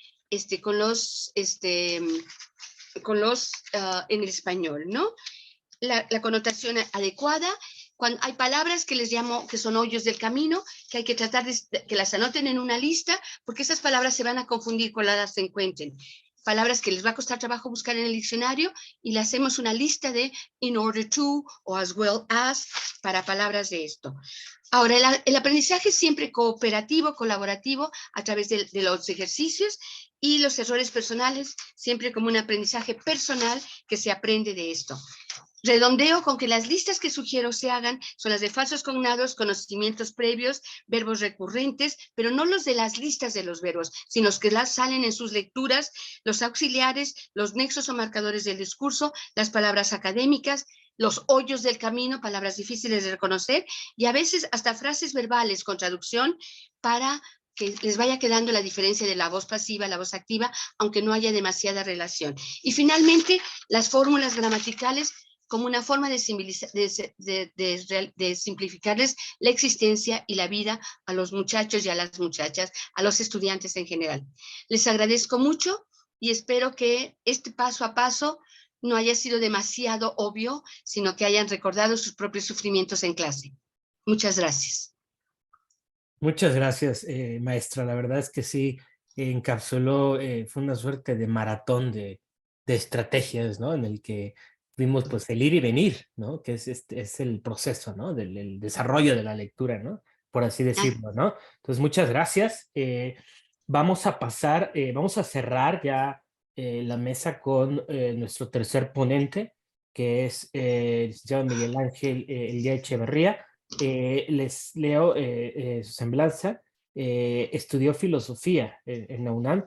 [SPEAKER 3] los en el español, ¿no? La connotación adecuada. Cuando hay palabras que les llamo que son hoyos del camino, que hay que tratar de que las anoten en una lista, porque esas palabras se van a confundir con las que se encuentren. Palabras que les va a costar trabajo buscar en el diccionario y le hacemos una lista de in order to o as well as para palabras de esto. Ahora, el aprendizaje es siempre cooperativo, colaborativo a través de los ejercicios y los errores personales, siempre como un aprendizaje personal que se aprende de esto. Redondeo con que las listas que sugiero se hagan son las de falsos cognados, conocimientos previos, verbos recurrentes, pero no los de las listas de los verbos, sino los que salen en sus lecturas, los auxiliares, los nexos o marcadores del discurso, las palabras académicas, los hoyos del camino, palabras difíciles de reconocer, y a veces hasta frases verbales con traducción para que les vaya quedando la diferencia de la voz pasiva, la voz activa, aunque no haya demasiada relación. Y finalmente, las fórmulas gramaticales como una forma de simplificarles la existencia y la vida a los muchachos y a las muchachas, a los estudiantes en general. Les agradezco mucho y espero que este paso a paso no haya sido demasiado obvio, sino que hayan recordado sus propios sufrimientos en clase. Muchas gracias.
[SPEAKER 1] Muchas gracias, maestra. La verdad es que sí, encapsuló, fue una suerte de maratón de estrategias, ¿no? En el que vimos pues el ir y venir, ¿no? Que es el proceso, ¿no? El desarrollo de la lectura, ¿no? Por así decirlo, ¿no? Entonces, muchas gracias. Vamos a pasar, vamos a cerrar ya la mesa con nuestro tercer ponente, que es el licenciado Miguel Ángel Elguía Echeverría. Les leo su semblanza. Estudió filosofía en la UNAM.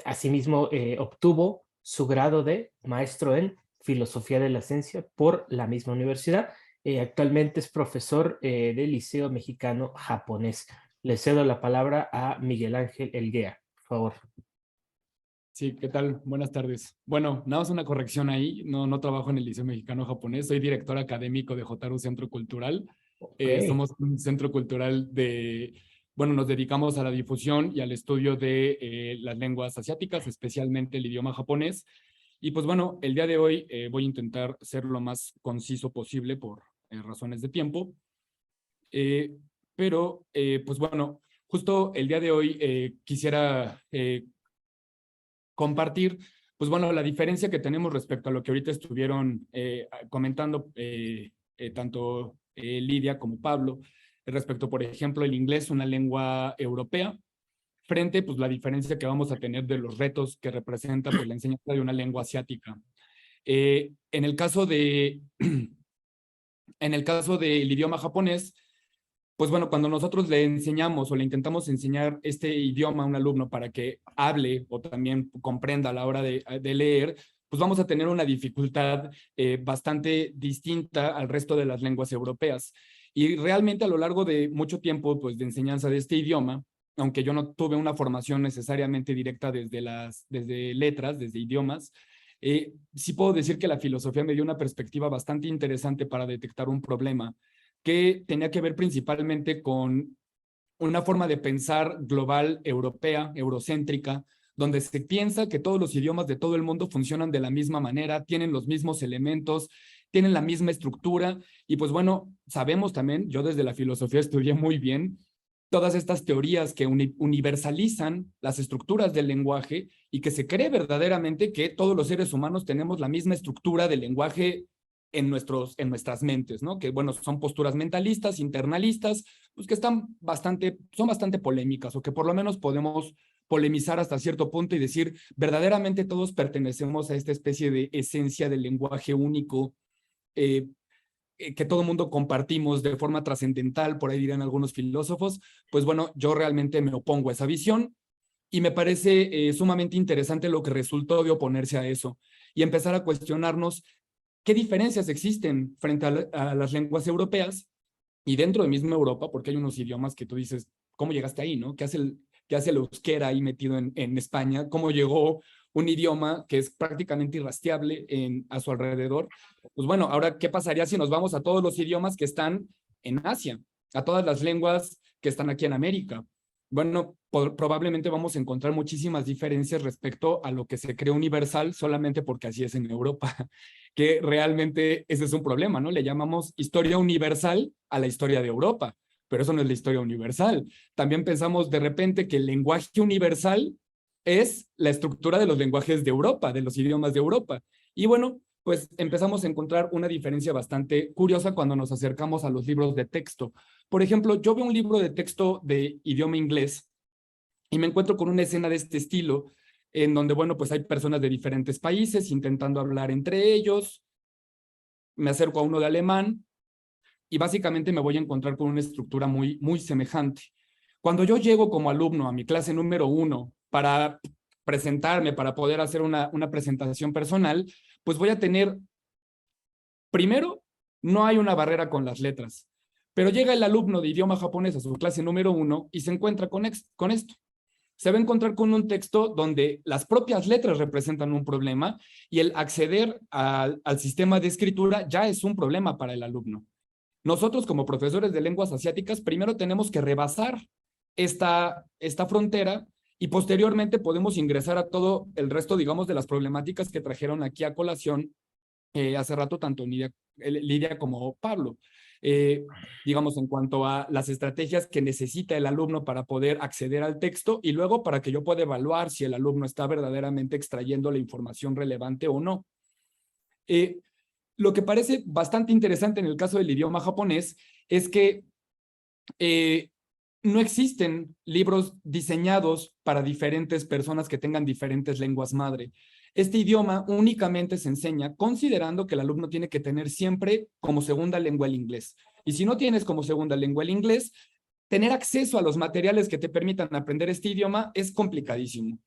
[SPEAKER 1] Asimismo, obtuvo su grado de maestro en filosofía de la ciencia por la misma universidad. Actualmente es profesor del Liceo Mexicano Japonés. Le cedo la palabra a Miguel Ángel Elguía, por favor.
[SPEAKER 4] Sí, ¿qué tal? Buenas tardes. Bueno, nada más una corrección ahí. No trabajo en el Liceo Mexicano Japonés. Soy director académico de Hotaru Centro Cultural.
[SPEAKER 1] Okay.
[SPEAKER 4] Somos un centro cultural bueno, nos dedicamos a la difusión y al estudio de las lenguas asiáticas, especialmente el idioma japonés. Y pues bueno, el día de hoy voy a intentar ser lo más conciso posible por razones de tiempo. Pero, pues bueno, justo el día de hoy quisiera compartir, pues bueno, la diferencia que tenemos respecto a lo que ahorita estuvieron comentando tanto Lidia como Pablo, respecto, por ejemplo, el inglés, una lengua europea, frente, pues, la diferencia que vamos a tener de los retos que representa, pues, la enseñanza de una lengua asiática. En el caso del idioma japonés, pues bueno, cuando nosotros le enseñamos o le intentamos enseñar este idioma a un alumno para que hable o también comprenda a la hora de leer, pues vamos a tener una dificultad bastante distinta al resto de las lenguas europeas. Y realmente a lo largo de mucho tiempo pues, de enseñanza de este idioma, aunque yo no tuve una formación necesariamente directa desde letras, desde idiomas, sí puedo decir que la filosofía me dio una perspectiva bastante interesante para detectar un problema que tenía que ver principalmente con una forma de pensar global, europea, eurocéntrica, donde se piensa que todos los idiomas de todo el mundo funcionan de la misma manera, tienen los mismos elementos, tienen la misma estructura, y pues bueno, sabemos también, yo desde la filosofía estudié muy bien, todas estas teorías que universalizan las estructuras del lenguaje y que se cree verdaderamente que todos los seres humanos tenemos la misma estructura del lenguaje en nuestras mentes, ¿no? Que, bueno, son posturas mentalistas, internalistas, pues que son bastante polémicas, o que por lo menos podemos polemizar hasta cierto punto y decir, verdaderamente todos pertenecemos a esta especie de esencia del lenguaje único, que todo mundo compartimos de forma trascendental, por ahí dirán algunos filósofos. Pues bueno, yo realmente me opongo a esa visión y me parece sumamente interesante lo que resultó de oponerse a eso y empezar a cuestionarnos qué diferencias existen frente a las lenguas europeas y dentro de misma Europa, porque hay unos idiomas que tú dices, ¿cómo llegaste ahí, no? ¿Qué hace el euskera ahí metido en España? ¿Cómo llegó un idioma que es prácticamente irrastreable a su alrededor? Pues bueno, ahora, ¿qué pasaría si nos vamos a todos los idiomas que están en Asia, a todas las lenguas que están aquí en América? Bueno, probablemente vamos a encontrar muchísimas diferencias respecto a lo que se cree universal solamente porque así es en Europa, que realmente ese es un problema, ¿no? Le llamamos historia universal a la historia de Europa, pero eso no es la historia universal. También pensamos de repente que el lenguaje universal es la estructura de los lenguajes de Europa, de los idiomas de Europa. Y bueno, pues empezamos a encontrar una diferencia bastante curiosa cuando nos acercamos a los libros de texto. Por ejemplo, yo veo un libro de texto de idioma inglés y me encuentro con una escena de este estilo, en donde, bueno, pues hay personas de diferentes países intentando hablar entre ellos. Me acerco a uno de alemán y básicamente me voy a encontrar con una estructura muy, muy semejante. Cuando yo llego como alumno a mi clase número 1 para presentarme, para poder hacer una presentación personal, pues voy a tener, primero, no hay una barrera con las letras, pero llega el alumno de idioma japonés a su clase número 1 y se encuentra con esto. Se va a encontrar con un texto donde las propias letras representan un problema y el acceder al sistema de escritura ya es un problema para el alumno. Nosotros como profesores de lenguas asiáticas primero tenemos que rebasar esta frontera Y posteriormente podemos ingresar a todo el resto, digamos, de las problemáticas que trajeron aquí a colación hace rato tanto Lidia como Pablo. Digamos, en cuanto a las estrategias que necesita el alumno para poder acceder al texto y luego para que yo pueda evaluar si el alumno está verdaderamente extrayendo la información relevante o no. Lo que parece bastante interesante en el caso del idioma japonés es que no existen libros diseñados para diferentes personas que tengan diferentes lenguas madre. Este idioma únicamente se enseña considerando que el alumno tiene que tener siempre como segunda lengua el inglés. Y si no tienes como segunda lengua el inglés, tener acceso a los materiales que te permitan aprender este idioma es complicadísimo.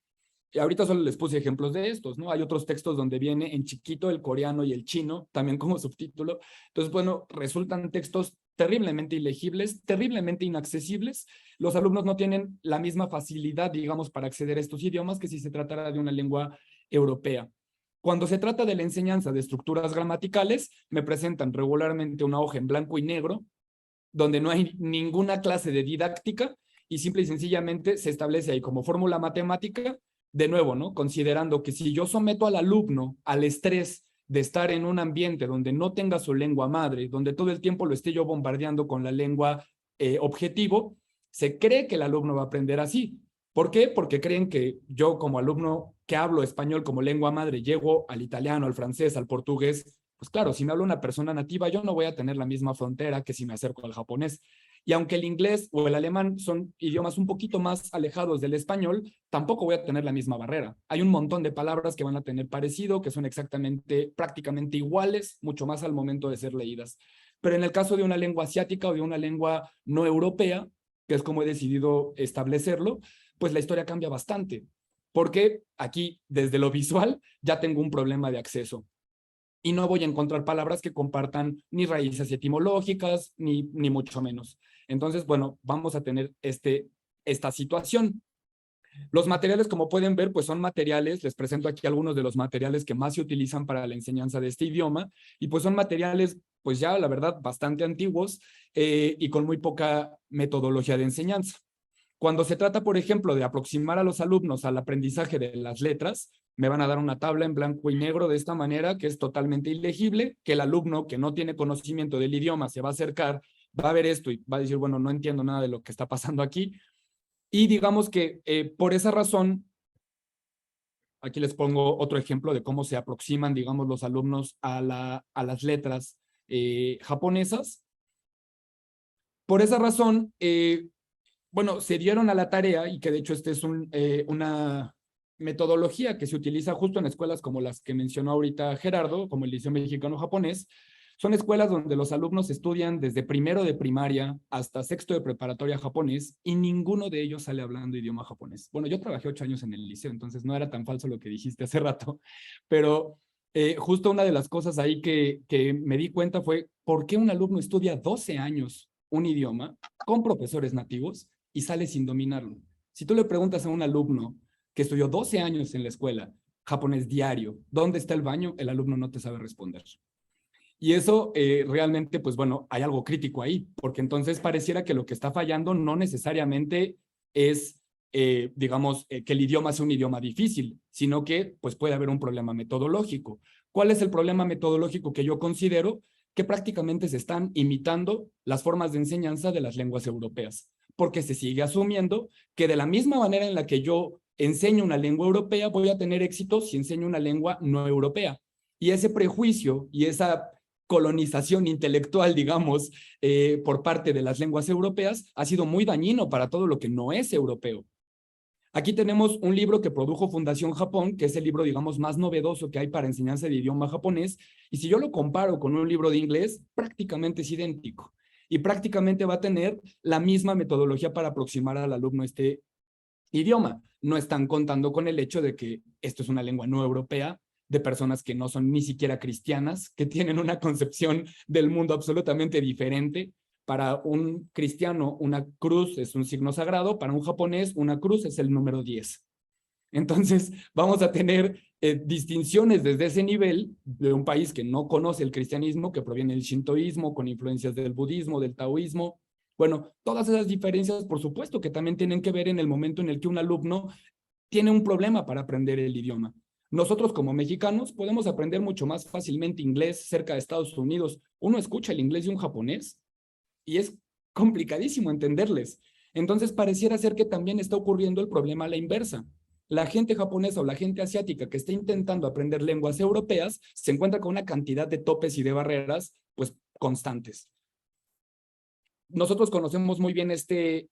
[SPEAKER 4] Y ahorita solo les puse ejemplos de estos, ¿no? Hay otros textos donde viene en chiquito el coreano y el chino, también como subtítulo. Entonces, bueno, resultan textos terriblemente ilegibles, terriblemente inaccesibles. Los alumnos no tienen la misma facilidad, digamos, para acceder a estos idiomas que si se tratara de una lengua europea. Cuando se trata de la enseñanza de estructuras gramaticales, me presentan regularmente una hoja en blanco y negro, donde no hay ninguna clase de didáctica y simple y sencillamente se establece ahí como fórmula matemática. De nuevo, ¿no? Considerando que si yo someto al alumno al estrés de estar en un ambiente donde no tenga su lengua madre, donde todo el tiempo lo esté yo bombardeando con la lengua objetivo, se cree que el alumno va a aprender así. ¿Por qué? Porque creen que yo como alumno que hablo español como lengua madre, llego al italiano, al francés, al portugués. Pues claro, si me habla una persona nativa, yo no voy a tener la misma frontera que si me acerco al japonés. Y aunque el inglés o el alemán son idiomas un poquito más alejados del español, tampoco voy a tener la misma barrera. Hay un montón de palabras que van a tener parecido, que son prácticamente iguales, mucho más al momento de ser leídas. Pero en el caso de una lengua asiática o de una lengua no europea, que es como he decidido establecerlo, pues la historia cambia bastante. Porque aquí, desde lo visual, ya tengo un problema de acceso. Y no voy a encontrar palabras que compartan ni raíces etimológicas, ni mucho menos. Entonces, bueno, vamos a tener esta situación. Los materiales, como pueden ver, pues son materiales, les presento aquí algunos de los materiales que más se utilizan para la enseñanza de este idioma, y pues son materiales, pues ya, la verdad, bastante antiguos y con muy poca metodología de enseñanza. Cuando se trata, por ejemplo, de aproximar a los alumnos al aprendizaje de las letras, me van a dar una tabla en blanco y negro de esta manera, que es totalmente ilegible, que el alumno que no tiene conocimiento del idioma se va a acercar, va a ver esto y va a decir, bueno, no entiendo nada de lo que está pasando aquí. Y digamos que por esa razón, aquí les pongo otro ejemplo de cómo se aproximan, digamos, los alumnos a las letras japonesas. Por esa razón, bueno, se dieron a la tarea, y que de hecho es una metodología que se utiliza justo en escuelas como las que mencionó ahorita Gerardo, como el Liceo Mexicano-Japonés. Son escuelas donde los alumnos estudian desde primero de primaria hasta sexto de preparatoria japonés y ninguno de ellos sale hablando idioma japonés. Bueno, yo trabajé 8 años en el liceo, entonces no era tan falso lo que dijiste hace rato, pero justo una de las cosas ahí que me di cuenta fue por qué un alumno estudia 12 años un idioma con profesores nativos y sale sin dominarlo. Si tú le preguntas a un alumno que estudió 12 años en la escuela, japonés diario, ¿dónde está el baño? El alumno no te sabe responder. Y eso realmente, pues bueno, hay algo crítico ahí, porque entonces pareciera que lo que está fallando no necesariamente es, digamos, que el idioma sea un idioma difícil, sino que pues puede haber un problema metodológico. ¿Cuál es el problema metodológico que yo considero? Que prácticamente se están imitando las formas de enseñanza de las lenguas europeas, porque se sigue asumiendo que de la misma manera en la que yo enseño una lengua europea, voy a tener éxito si enseño una lengua no europea. Y ese prejuicio y esa colonización intelectual, digamos, por parte de las lenguas europeas, ha sido muy dañino para todo lo que no es europeo. Aquí tenemos un libro que produjo Fundación Japón, que es el libro, digamos, más novedoso que hay para enseñanza de idioma japonés, y si yo lo comparo con un libro de inglés, prácticamente es idéntico, y prácticamente va a tener la misma metodología para aproximar al alumno este idioma. No están contando con el hecho de que esto es una lengua no europea, de personas que no son ni siquiera cristianas, que tienen una concepción del mundo absolutamente diferente. Para un cristiano, una cruz es un signo sagrado, para un japonés, una cruz es el número 10. Entonces, vamos a tener distinciones desde ese nivel de un país que no conoce el cristianismo, que proviene del shintoísmo, con influencias del budismo, del taoísmo, Bueno, todas esas diferencias, por supuesto, que también tienen que ver en el momento en el que un alumno tiene un problema para aprender el idioma. Nosotros como mexicanos podemos aprender mucho más fácilmente inglés cerca de Estados Unidos. Uno escucha el inglés de un japonés y es complicadísimo entenderles. Entonces pareciera ser que también está ocurriendo el problema a la inversa. La gente japonesa o la gente asiática que está intentando aprender lenguas europeas se encuentra con una cantidad de topes y de barreras pues constantes. Nosotros conocemos muy bien este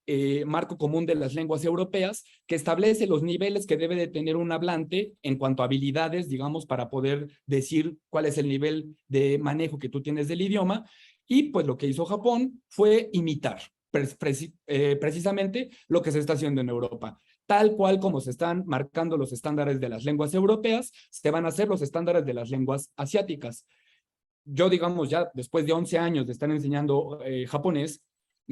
[SPEAKER 4] marco común de las lenguas europeas que establece los niveles que debe de tener un hablante en cuanto a habilidades, digamos, para poder decir cuál es el nivel de manejo que tú tienes del idioma. Y pues lo que hizo Japón fue imitar precisamente lo que se está haciendo en Europa. Tal cual como se están marcando los estándares de las lenguas europeas, se van a hacer los estándares de las lenguas asiáticas. Yo, digamos, ya después de 11 años de estar enseñando japonés,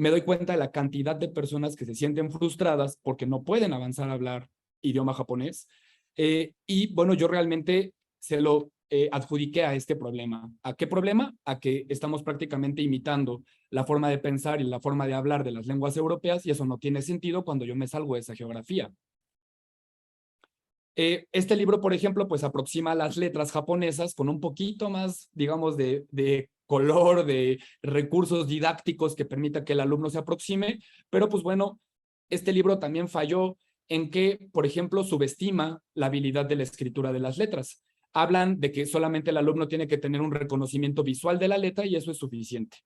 [SPEAKER 4] me doy cuenta de la cantidad de personas que se sienten frustradas porque no pueden avanzar a hablar idioma japonés. Y bueno, yo realmente se lo adjudiqué a este problema. ¿A qué problema? A que estamos prácticamente imitando la forma de pensar y la forma de hablar de las lenguas europeas y eso no tiene sentido cuando yo me salgo de esa geografía. Este libro, por ejemplo, pues aproxima las letras japonesas con un poquito más, digamos, de color, de recursos didácticos que permita que el alumno se aproxime, pero pues bueno, este libro también falló en que, por ejemplo, subestima la habilidad de la escritura de las letras. Hablan de que solamente el alumno tiene que tener un reconocimiento visual de la letra y eso es suficiente.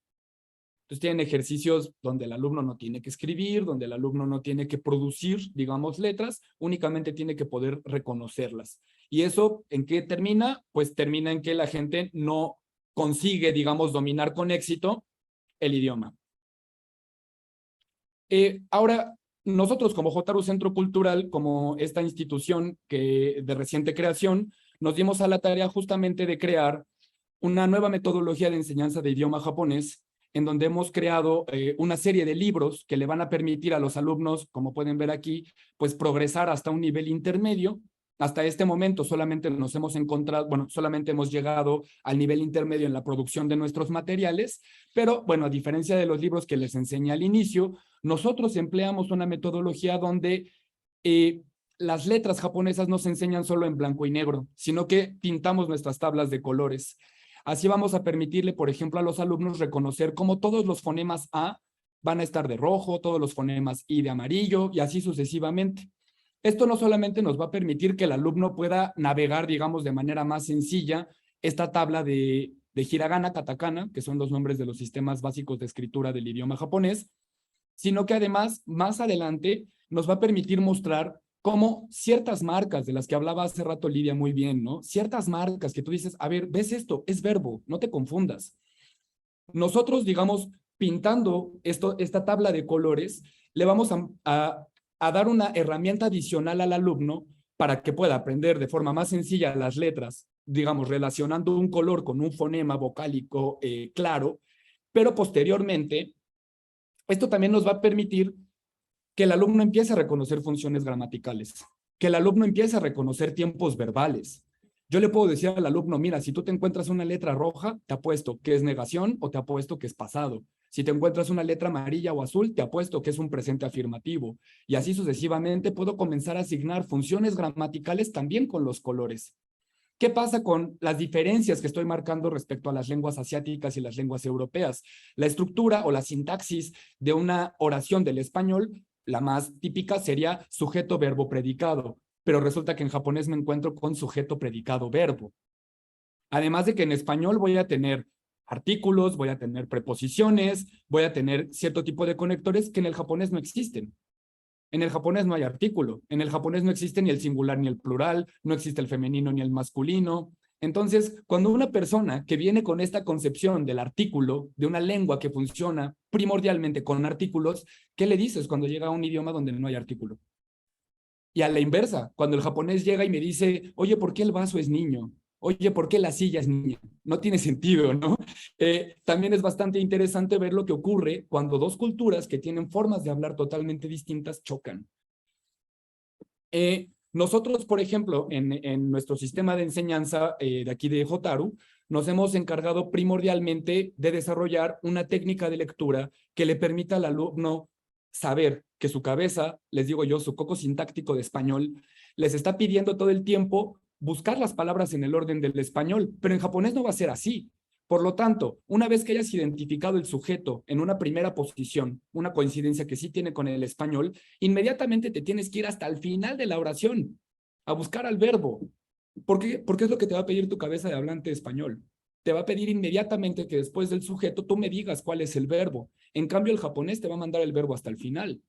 [SPEAKER 4] Entonces tienen ejercicios donde el alumno no tiene que escribir, donde el alumno no tiene que producir, digamos, letras, únicamente tiene que poder reconocerlas. ¿Y eso en qué termina? Pues termina en que la gente no consigue, digamos, dominar con éxito el idioma. Ahora, nosotros como Hotaru Centro Cultural, como esta institución de reciente creación, nos dimos a la tarea justamente de crear una nueva metodología de enseñanza de idioma japonés en donde hemos creado una serie de libros que le van a permitir a los alumnos, como pueden ver aquí, pues progresar hasta un nivel intermedio. Hasta este momento solamente nos hemos encontrado, bueno, solamente hemos llegado al nivel intermedio en la producción de nuestros materiales, pero bueno, a diferencia de los libros que les enseñé al inicio, nosotros empleamos una metodología donde las letras japonesas no se enseñan solo en blanco y negro, sino que pintamos nuestras tablas de colores. Así vamos a permitirle, por ejemplo, a los alumnos reconocer cómo todos los fonemas A van a estar de rojo, todos los fonemas I de amarillo y así sucesivamente. Esto no solamente nos va a permitir que el alumno pueda navegar, digamos, de manera más sencilla esta tabla de hiragana, katakana, que son los nombres de los sistemas básicos de escritura del idioma japonés, sino que además, más adelante, nos va a permitir mostrar cómo ciertas marcas de las que hablaba hace rato Lidia muy bien, ¿no? Ciertas marcas que tú dices, a ver, ¿ves esto? Es verbo, no te confundas. Nosotros, digamos, pintando esta tabla de colores, le vamos a dar una herramienta adicional al alumno para que pueda aprender de forma más sencilla las letras, digamos, relacionando un color con un fonema vocálico claro, pero posteriormente, esto también nos va a permitir que el alumno empiece a reconocer funciones gramaticales, que el alumno empiece a reconocer tiempos verbales. Yo le puedo decir al alumno, mira, si tú te encuentras una letra roja, te apuesto que es negación o te apuesto que es pasado. Si te encuentras una letra amarilla o azul, te apuesto que es un presente afirmativo. Y así sucesivamente puedo comenzar a asignar funciones gramaticales también con los colores. ¿Qué pasa con las diferencias que estoy marcando respecto a las lenguas asiáticas y las lenguas europeas? La estructura o la sintaxis de una oración del español, la más típica sería sujeto, verbo, predicado, pero resulta que en japonés me encuentro con sujeto, predicado, verbo. Además de que en español voy a tener artículos, voy a tener preposiciones, voy a tener cierto tipo de conectores que en el japonés no existen. En el japonés no hay artículo, en el japonés no existe ni el singular ni el plural, no existe el femenino ni el masculino. Entonces, cuando una persona que viene con esta concepción del artículo, de una lengua que funciona primordialmente con artículos, ¿qué le dices cuando llega a un idioma donde no hay artículo? Y a la inversa, cuando el japonés llega y me dice, oye, ¿por qué el vaso es niño? Oye, ¿por qué la silla es niña? No tiene sentido, ¿no? También es bastante interesante ver lo que ocurre cuando dos culturas que tienen formas de hablar totalmente distintas chocan. Nosotros, por ejemplo, en nuestro sistema de enseñanza de aquí de Hotaru, nos hemos encargado primordialmente de desarrollar una técnica de lectura que le permita al alumno saber que su cabeza, les digo yo, su coco sintáctico de español, les está pidiendo todo el tiempo buscar las palabras en el orden del español, pero en japonés no va a ser así. Por lo tanto, una vez que hayas identificado el sujeto en una primera posición, una coincidencia que sí tiene con el español, inmediatamente te tienes que ir hasta el final de la oración a buscar al verbo. ¿Por qué? Porque es lo que te va a pedir tu cabeza de hablante español. Te va a pedir inmediatamente que después del sujeto tú me digas cuál es el verbo. En cambio, el japonés te va a mandar el verbo hasta el final.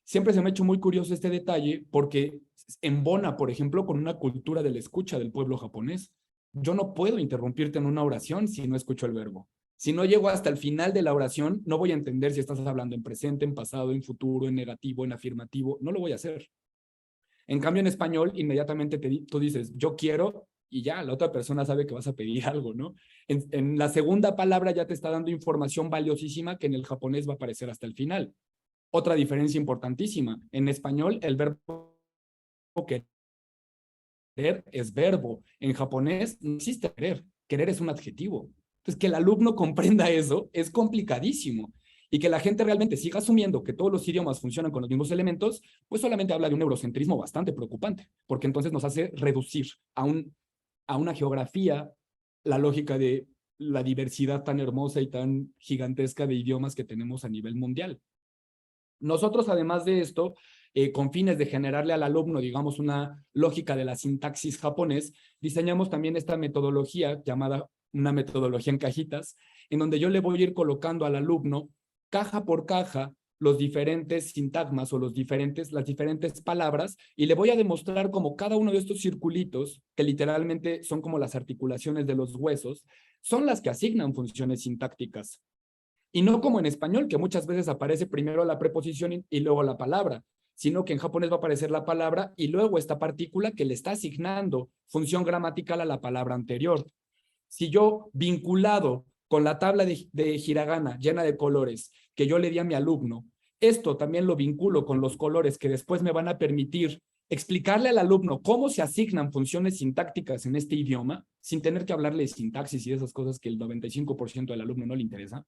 [SPEAKER 4] Siempre se me ha hecho muy curioso este detalle porque embona, por ejemplo, con una cultura de la escucha del pueblo japonés. Yo no puedo interrumpirte en una oración si no escucho el verbo. Si no llego hasta el final de la oración, no voy a entender si estás hablando en presente, en pasado, en futuro, en negativo, en afirmativo. No lo voy a hacer. En cambio, en español, inmediatamente tú dices, yo quiero, y ya, la otra persona sabe que vas a pedir algo, ¿no? En la segunda palabra ya te está dando información valiosísima que en el japonés va a aparecer hasta el final. Otra diferencia importantísima. En español, el verbo querer es verbo. En japonés no existe querer. Querer es un adjetivo. Entonces, que el alumno comprenda eso es complicadísimo. Y que la gente realmente siga asumiendo que todos los idiomas funcionan con los mismos elementos, pues solamente habla de un eurocentrismo bastante preocupante, porque entonces nos hace reducir a una geografía la lógica de la diversidad tan hermosa y tan gigantesca de idiomas que tenemos a nivel mundial. Nosotros, además de esto, con fines de generarle al alumno, digamos, una lógica de la sintaxis japonés, diseñamos también esta metodología llamada una metodología en cajitas, en donde yo le voy a ir colocando al alumno caja por caja los diferentes sintagmas o las diferentes palabras y le voy a demostrar cómo cada uno de estos circulitos, que literalmente son como las articulaciones de los huesos, son las que asignan funciones sintácticas. Y no como en español, que muchas veces aparece primero la preposición y luego la palabra, sino que en japonés va a aparecer la palabra y luego esta partícula que le está asignando función gramatical a la palabra anterior. Si yo, vinculado con la tabla de hiragana llena de colores que yo le di a mi alumno, esto también lo vinculo con los colores que después me van a permitir explicarle al alumno cómo se asignan funciones sintácticas en este idioma, sin tener que hablarle de sintaxis y esas cosas que el 95% del alumno no le interesa.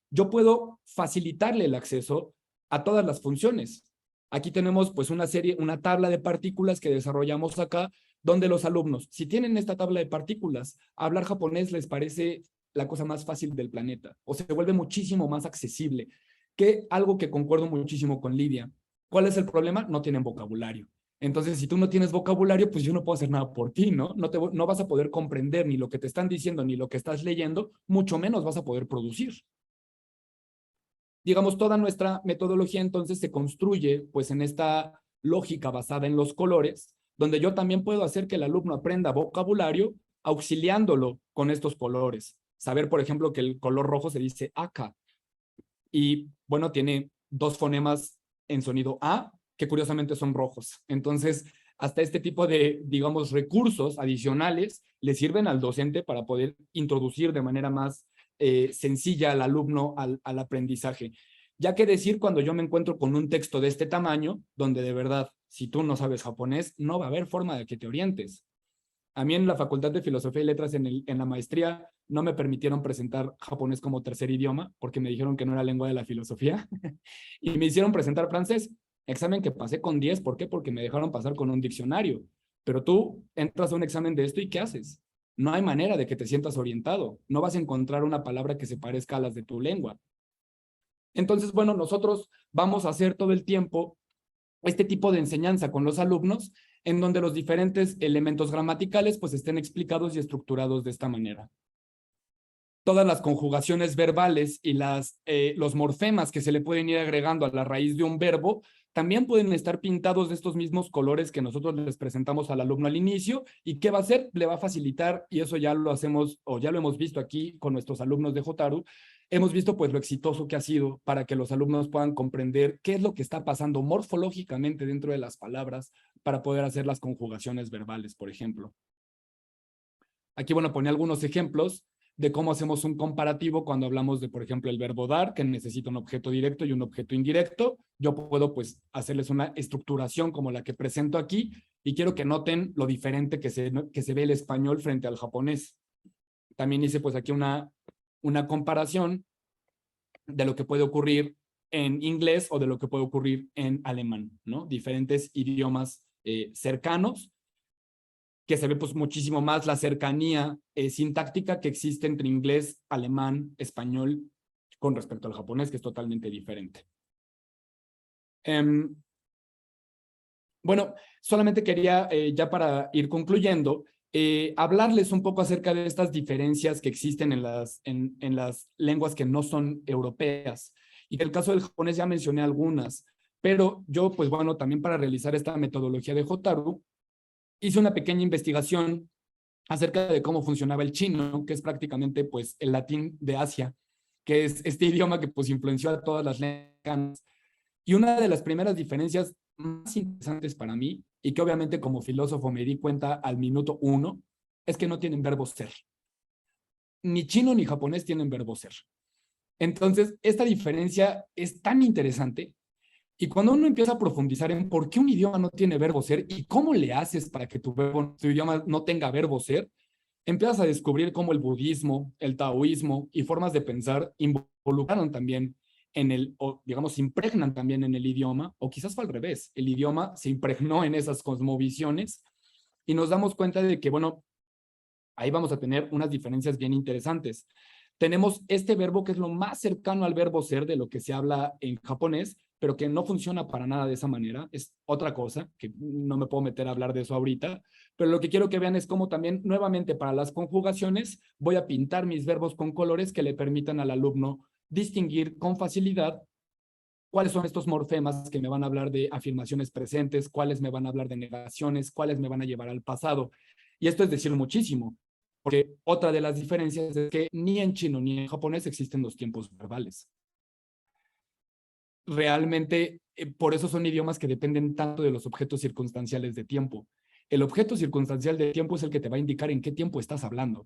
[SPEAKER 4] Yo puedo facilitarle el acceso a todas las funciones. Aquí tenemos pues una tabla de partículas que desarrollamos acá, donde los alumnos, si tienen esta tabla de partículas, hablar japonés les parece la cosa más fácil del planeta, o se vuelve muchísimo más accesible, que algo que concuerdo muchísimo con Lidia. ¿Cuál es el problema? No tienen vocabulario. Entonces, si tú no tienes vocabulario, pues yo no puedo hacer nada por ti, ¿no? No vas a poder comprender ni lo que te están diciendo, ni lo que estás leyendo, mucho menos vas a poder producir. Digamos, toda nuestra metodología entonces se construye pues en esta lógica basada en los colores, donde yo también puedo hacer que el alumno aprenda vocabulario auxiliándolo con estos colores. Saber, por ejemplo, que el color rojo se dice aka. Y, bueno, tiene dos fonemas en sonido A, que curiosamente son rojos. Entonces, hasta este tipo de, digamos, recursos adicionales le sirven al docente para poder introducir de manera más sencilla al alumno al aprendizaje. Ya que decir cuando yo me encuentro con un texto de este tamaño, donde de verdad, si tú no sabes japonés, no va a haber forma de que te orientes. A mí en la Facultad de Filosofía y Letras, en la maestría, no me permitieron presentar japonés como tercer idioma, porque me dijeron que no era lengua de la filosofía, y me hicieron presentar francés. Examen que pasé con 10, ¿por qué? Porque me dejaron pasar con un diccionario. Pero tú entras a un examen de esto y ¿qué haces? No hay manera de que te sientas orientado. No vas a encontrar una palabra que se parezca a las de tu lengua. Entonces, bueno, nosotros vamos a hacer todo el tiempo este tipo de enseñanza con los alumnos, en donde los diferentes elementos gramaticales pues estén explicados y estructurados de esta manera. Todas las conjugaciones verbales y los morfemas que se le pueden ir agregando a la raíz de un verbo también pueden estar pintados de estos mismos colores que nosotros les presentamos al alumno al inicio. ¿Y qué va a hacer? Le va a facilitar, y eso ya lo hacemos o ya lo hemos visto aquí con nuestros alumnos de Hotaru. Hemos visto pues lo exitoso que ha sido para que los alumnos puedan comprender qué es lo que está pasando morfológicamente dentro de las palabras para poder hacer las conjugaciones verbales, por ejemplo. Aquí, bueno, ponía algunos ejemplos de cómo hacemos un comparativo cuando hablamos de, por ejemplo, el verbo dar, que necesita un objeto directo y un objeto indirecto. Yo puedo, pues, hacerles una estructuración como la que presento aquí y quiero que noten lo diferente que se ve el español frente al japonés. también hice pues aquí una comparación de lo que puede ocurrir en inglés o de lo que puede ocurrir en alemán, ¿no? Diferentes idiomas cercanos, que se ve pues muchísimo más la cercanía sintáctica que existe entre inglés, alemán, español, con respecto al japonés, que es totalmente diferente. Bueno, solamente quería, ya para ir concluyendo, hablarles un poco acerca de estas diferencias que existen en las lenguas que no son europeas. Y en el caso del japonés ya mencioné algunas, pero yo, pues bueno, también para realizar esta metodología de Hotaru, hice una pequeña investigación acerca de cómo funcionaba el chino, que es prácticamente pues el latín de Asia, que es este idioma que pues influenció a todas las lenguas. Y una de las primeras diferencias más interesantes para mí, y que obviamente como filósofo me di cuenta al minuto 1, es que no tienen verbo ser. Ni chino ni japonés tienen verbo ser. Entonces, esta diferencia es tan interesante. Y cuando uno empieza a profundizar en por qué un idioma no tiene verbo ser y cómo le haces para que tu idioma no tenga verbo ser, empiezas a descubrir cómo el budismo, el taoísmo y formas de pensar involucraron también o digamos, se impregnan también en el idioma, o quizás fue al revés, el idioma se impregnó en esas cosmovisiones y nos damos cuenta de que, bueno, ahí vamos a tener unas diferencias bien interesantes. Tenemos este verbo que es lo más cercano al verbo ser de lo que se habla en japonés, pero que no funciona para nada de esa manera. Es otra cosa, que no me puedo meter a hablar de eso ahorita, pero lo que quiero que vean es cómo también, nuevamente, para las conjugaciones, voy a pintar mis verbos con colores que le permitan al alumno distinguir con facilidad cuáles son estos morfemas que me van a hablar de afirmaciones presentes, cuáles me van a hablar de negaciones, cuáles me van a llevar al pasado. Y esto es decir muchísimo, porque otra de las diferencias es que ni en chino ni en japonés existen los tiempos verbales. Realmente, por eso son idiomas que dependen tanto de los objetos circunstanciales de tiempo. El objeto circunstancial de tiempo es el que te va a indicar en qué tiempo estás hablando,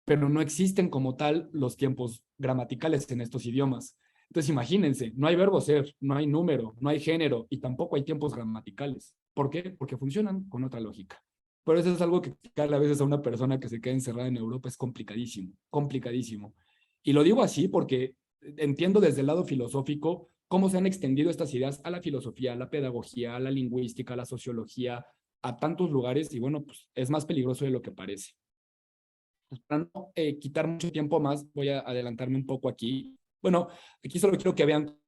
[SPEAKER 4] pero no existen como tal los tiempos gramaticales en estos idiomas. Entonces imagínense, no hay verbo ser, no hay número, no hay género y tampoco hay tiempos gramaticales. ¿Por qué? Porque funcionan con otra lógica. Pero eso es algo que a veces a una persona que se queda encerrada en Europa es complicadísimo, complicadísimo. Y lo digo así porque entiendo desde el lado filosófico cómo se han extendido estas ideas a la filosofía, a la pedagogía, a la lingüística, a la sociología, a tantos lugares y bueno, pues es más peligroso de lo que parece. Pues para no quitar mucho tiempo más, voy a adelantarme un poco aquí. Bueno, aquí solo quiero que vean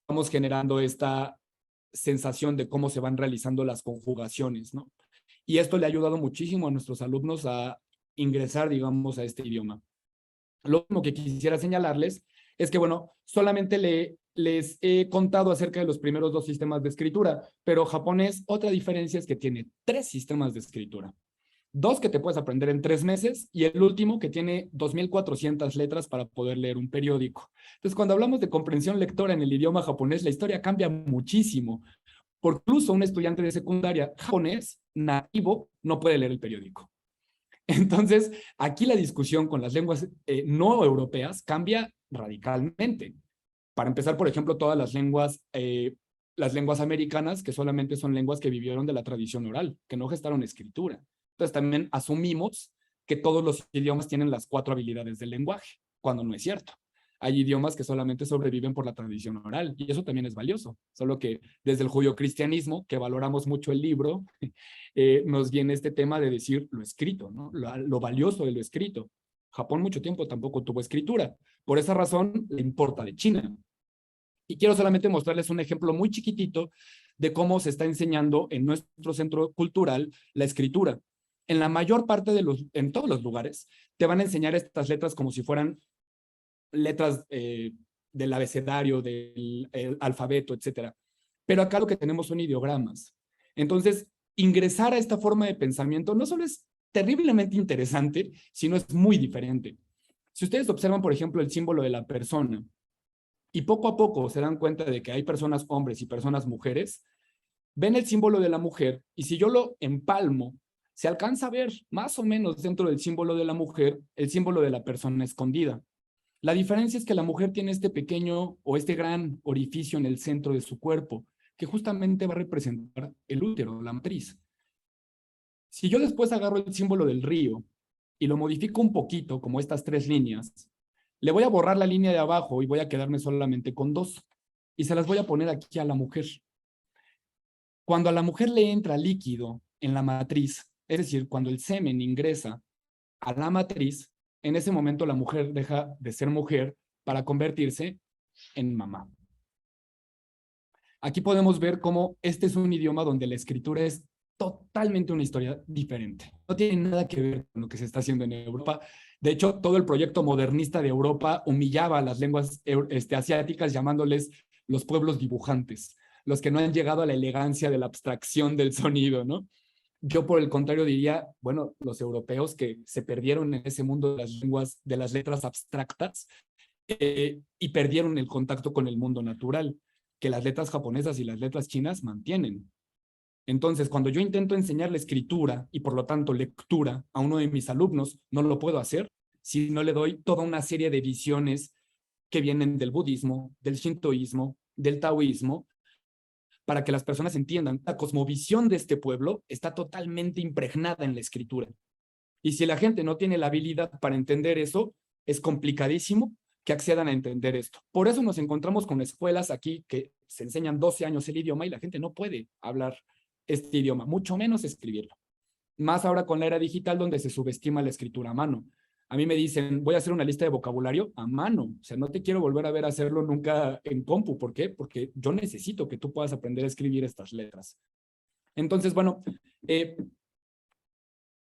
[SPEAKER 4] vamos generando esta sensación de cómo se van realizando las conjugaciones, ¿no? Y esto le ha ayudado muchísimo a nuestros alumnos a ingresar, digamos, a este idioma. Lo último que quisiera señalarles es que, bueno, solamente les he contado acerca de los primeros 2 sistemas de escritura, pero japonés, otra diferencia es que tiene 3 sistemas de escritura. 2 que te puedes aprender en 3 meses y el último que tiene 2,400 letras para poder leer un periódico. Entonces, cuando hablamos de comprensión lectora en el idioma japonés, la historia cambia muchísimo. Porque incluso un estudiante de secundaria japonés nativo no puede leer el periódico. Entonces, aquí la discusión con las lenguas no europeas cambia radicalmente. Para empezar, por ejemplo, todas las lenguas americanas, que solamente son lenguas que vivieron de la tradición oral, que no gestaron escritura. Entonces, también asumimos que todos los idiomas tienen las 4 habilidades del lenguaje, cuando no es cierto. Hay idiomas que solamente sobreviven por la tradición oral, y eso también es valioso. Solo que desde el judeocristianismo, que valoramos mucho el libro, nos viene este tema de decir lo escrito, ¿no? Lo valioso de lo escrito. Japón mucho tiempo tampoco tuvo escritura. Por esa razón, le importa de China. Y quiero solamente mostrarles un ejemplo muy chiquitito de cómo se está enseñando en nuestro centro cultural la escritura. En la mayor parte en todos los lugares, te van a enseñar estas letras como si fueran letras del abecedario, del alfabeto, etcétera. Pero acá lo que tenemos son ideogramas. Entonces, ingresar a esta forma de pensamiento no solo es terriblemente interesante, sino es muy diferente. Si ustedes observan, por ejemplo, el símbolo de la persona, y poco a poco se dan cuenta de que hay personas hombres y personas mujeres, ven el símbolo de la mujer, y si yo lo empalmo, se alcanza a ver más o menos dentro del símbolo de la mujer el símbolo de la persona escondida. La diferencia es que la mujer tiene este pequeño o este gran orificio en el centro de su cuerpo, que justamente va a representar el útero, la matriz. Si yo después agarro el símbolo del río y lo modifico un poquito, como estas 3 líneas, le voy a borrar la línea de abajo y voy a quedarme solamente con 2. Y se las voy a poner aquí a la mujer. Cuando a la mujer le entra líquido en la matriz, es decir, cuando el semen ingresa a la matriz, en ese momento la mujer deja de ser mujer para convertirse en mamá. Aquí podemos ver cómo este es un idioma donde la escritura es totalmente una historia diferente. No tiene nada que ver con lo que se está haciendo en Europa. De hecho, todo el proyecto modernista de Europa humillaba a las lenguas asiáticas llamándoles los pueblos dibujantes, los que no han llegado a la elegancia de la abstracción del sonido, ¿no? Yo, por el contrario, diría, bueno, los europeos que se perdieron en ese mundo de las lenguas, de las letras abstractas, y perdieron el contacto con el mundo natural, que las letras japonesas y las letras chinas mantienen. Entonces, cuando yo intento enseñar la escritura y por lo tanto lectura a uno de mis alumnos, no lo puedo hacer si no le doy toda una serie de visiones que vienen del budismo, del shintoísmo, del taoísmo, para que las personas entiendan la cosmovisión de este pueblo está totalmente impregnada en la escritura. Y si la gente no tiene la habilidad para entender eso, es complicadísimo que accedan a entender esto. Por eso nos encontramos con escuelas aquí que se enseñan 12 años el idioma y la gente no puede hablar este idioma, mucho menos escribirlo. Más ahora con la era digital donde se subestima la escritura a mano. A mí me dicen, voy a hacer una lista de vocabulario a mano. O sea, no te quiero volver a ver hacerlo nunca en compu. ¿Por qué? Porque yo necesito que tú puedas aprender a escribir estas letras. Entonces, bueno,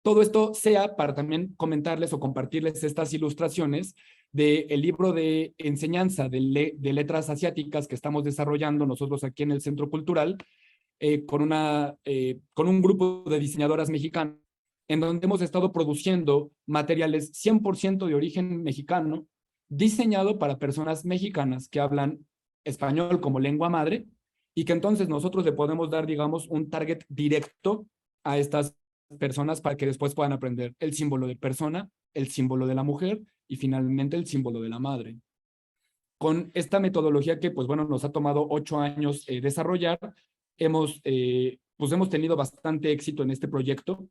[SPEAKER 4] todo esto sea para también comentarles o compartirles estas ilustraciones del libro de enseñanza de letras asiáticas que estamos desarrollando nosotros aquí en el Centro Cultural con un grupo de diseñadoras mexicanas en donde hemos estado produciendo materiales 100% de origen mexicano, diseñado para personas mexicanas que hablan español como lengua madre y que entonces nosotros le podemos dar, digamos, un target directo a estas personas para que después puedan aprender el símbolo de persona, el símbolo de la mujer y finalmente el símbolo de la madre. Con esta metodología que, pues bueno, nos ha tomado 8 años desarrollar, hemos tenido bastante éxito en este proyecto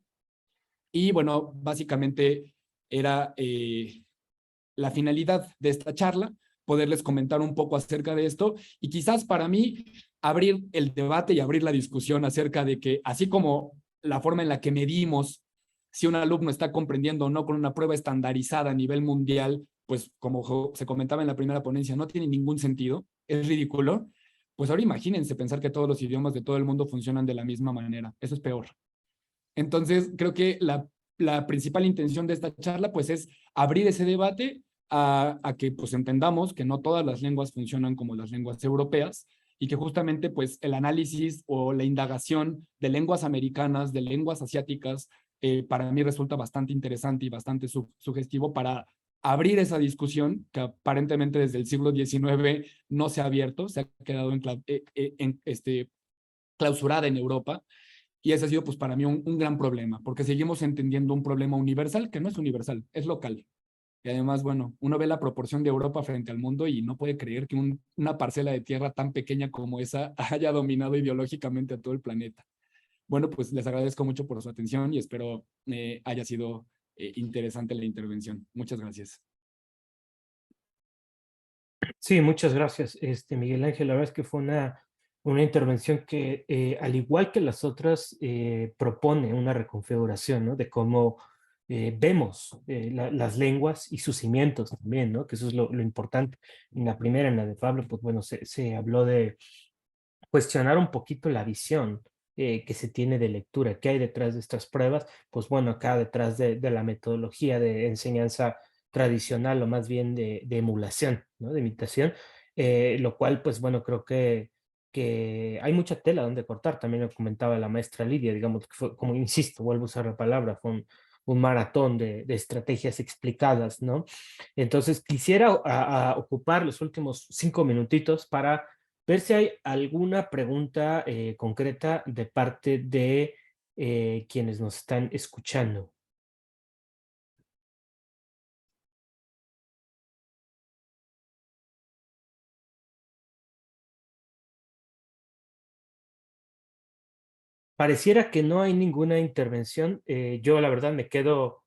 [SPEAKER 4] y bueno, básicamente era la finalidad de esta charla, poderles comentar un poco acerca de esto y quizás para mí abrir el debate y abrir la discusión acerca de que así como la forma en la que medimos si un alumno está comprendiendo o no con una prueba estandarizada a nivel mundial, pues como se comentaba en la primera ponencia, no tiene ningún sentido, es ridículo, pues ahora imagínense pensar que todos los idiomas de todo el mundo funcionan de la misma manera, eso es peor. Entonces, creo que la principal intención de esta charla pues es abrir ese debate a que pues entendamos que no todas las lenguas funcionan como las lenguas europeas y que justamente pues el análisis o la indagación de lenguas americanas, de lenguas asiáticas, para mí resulta bastante interesante y bastante sugestivo para abrir esa discusión que aparentemente desde el siglo XIX no se ha abierto, se ha quedado clausurada en Europa. Y ese ha sido, pues, para mí un gran problema, porque seguimos entendiendo un problema universal que no es universal, es local. Y además, bueno, uno ve la proporción de Europa frente al mundo y no puede creer que una parcela de tierra tan pequeña como esa haya dominado ideológicamente a todo el planeta. Bueno, pues les agradezco mucho por su atención y espero haya sido interesante la intervención. Muchas gracias.
[SPEAKER 1] Sí, muchas gracias, Miguel Ángel. La verdad es que fue una intervención que, al igual que las otras, propone una reconfiguración, ¿no? De cómo vemos las lenguas y sus cimientos también, ¿no? Que eso es lo importante. En la primera, en la de Pablo, pues bueno, se habló de cuestionar un poquito la visión que se tiene de lectura, qué hay detrás de estas pruebas, pues bueno, acá detrás de la metodología de enseñanza tradicional o más bien de emulación, ¿no? De imitación, lo cual, pues bueno, creo que hay mucha tela donde cortar, también lo comentaba la maestra Lidia, digamos, que fue, como insisto, vuelvo a usar la palabra, fue un maratón de estrategias explicadas, ¿no? Entonces, quisiera ocupar los últimos 5 minutitos para ver si hay alguna pregunta concreta de parte de quienes nos están escuchando. Pareciera que no hay ninguna intervención. Yo la verdad me quedo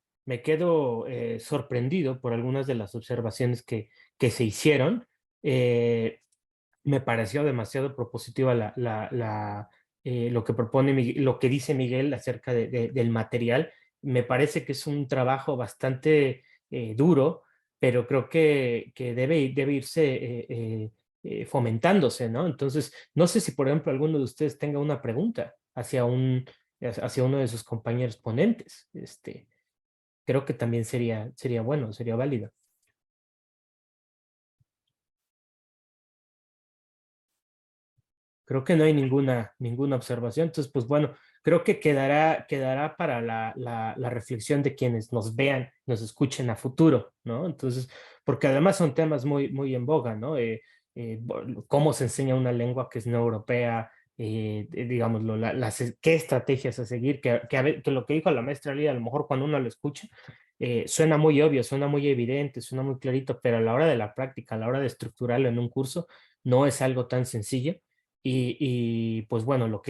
[SPEAKER 1] sorprendido por algunas de las observaciones que se hicieron. Me pareció demasiado propositiva lo que propone, lo que dice Miguel acerca del material. Me parece que es un trabajo bastante duro, pero creo que debe irse fomentándose, ¿no? Entonces, no sé si, por ejemplo, alguno de ustedes tenga una pregunta hacia uno de sus compañeros ponentes. Creo que también sería bueno, sería válido. Creo que no hay ninguna observación. Entonces, pues bueno, creo que quedará para la reflexión de quienes nos vean, nos escuchen a futuro, ¿no? Entonces, porque además son temas muy en boga, ¿no? Cómo se enseña una lengua que es no europea, digámoslo, qué estrategias a seguir, que lo que dijo la maestra Lía, a lo mejor cuando uno lo escucha, suena muy obvio, suena muy evidente, suena muy clarito, pero a la hora de la práctica, a la hora de estructurarlo en un curso, no es algo tan sencillo. Pues bueno,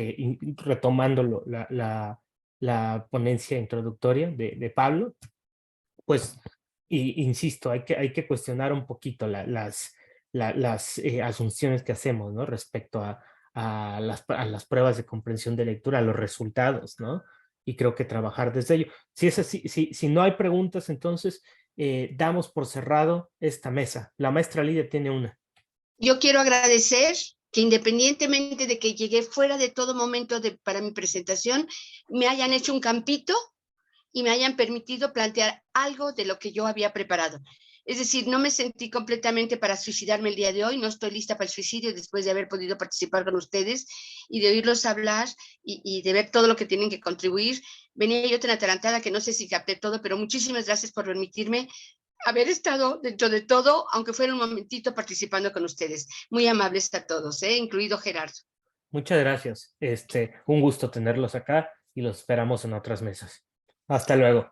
[SPEAKER 1] retomando la ponencia introductoria de Pablo, pues insisto, hay que cuestionar un poquito las asunciones que hacemos, ¿no? Respecto a las pruebas de comprensión de lectura, a los resultados, ¿no? Y creo que trabajar desde ello. Si es así, si no hay preguntas, entonces damos por cerrado esta mesa. La maestra Lidia tiene una.
[SPEAKER 3] Yo quiero agradecer que independientemente de que llegué fuera de todo momento para mi presentación, me hayan hecho un campito y me hayan permitido plantear algo de lo que yo había preparado. Es decir, no me sentí completamente para suicidarme el día de hoy, no estoy lista para el suicidio después de haber podido participar con ustedes y de oírlos hablar y de ver todo lo que tienen que contribuir. Venía yo tan atarantada que no sé si capté todo, pero muchísimas gracias por permitirme haber estado dentro de todo, aunque fuera un momentito participando con ustedes. Muy amables a todos, incluido Gerardo.
[SPEAKER 1] Muchas gracias. Un gusto tenerlos acá y los esperamos en otras mesas. Hasta luego.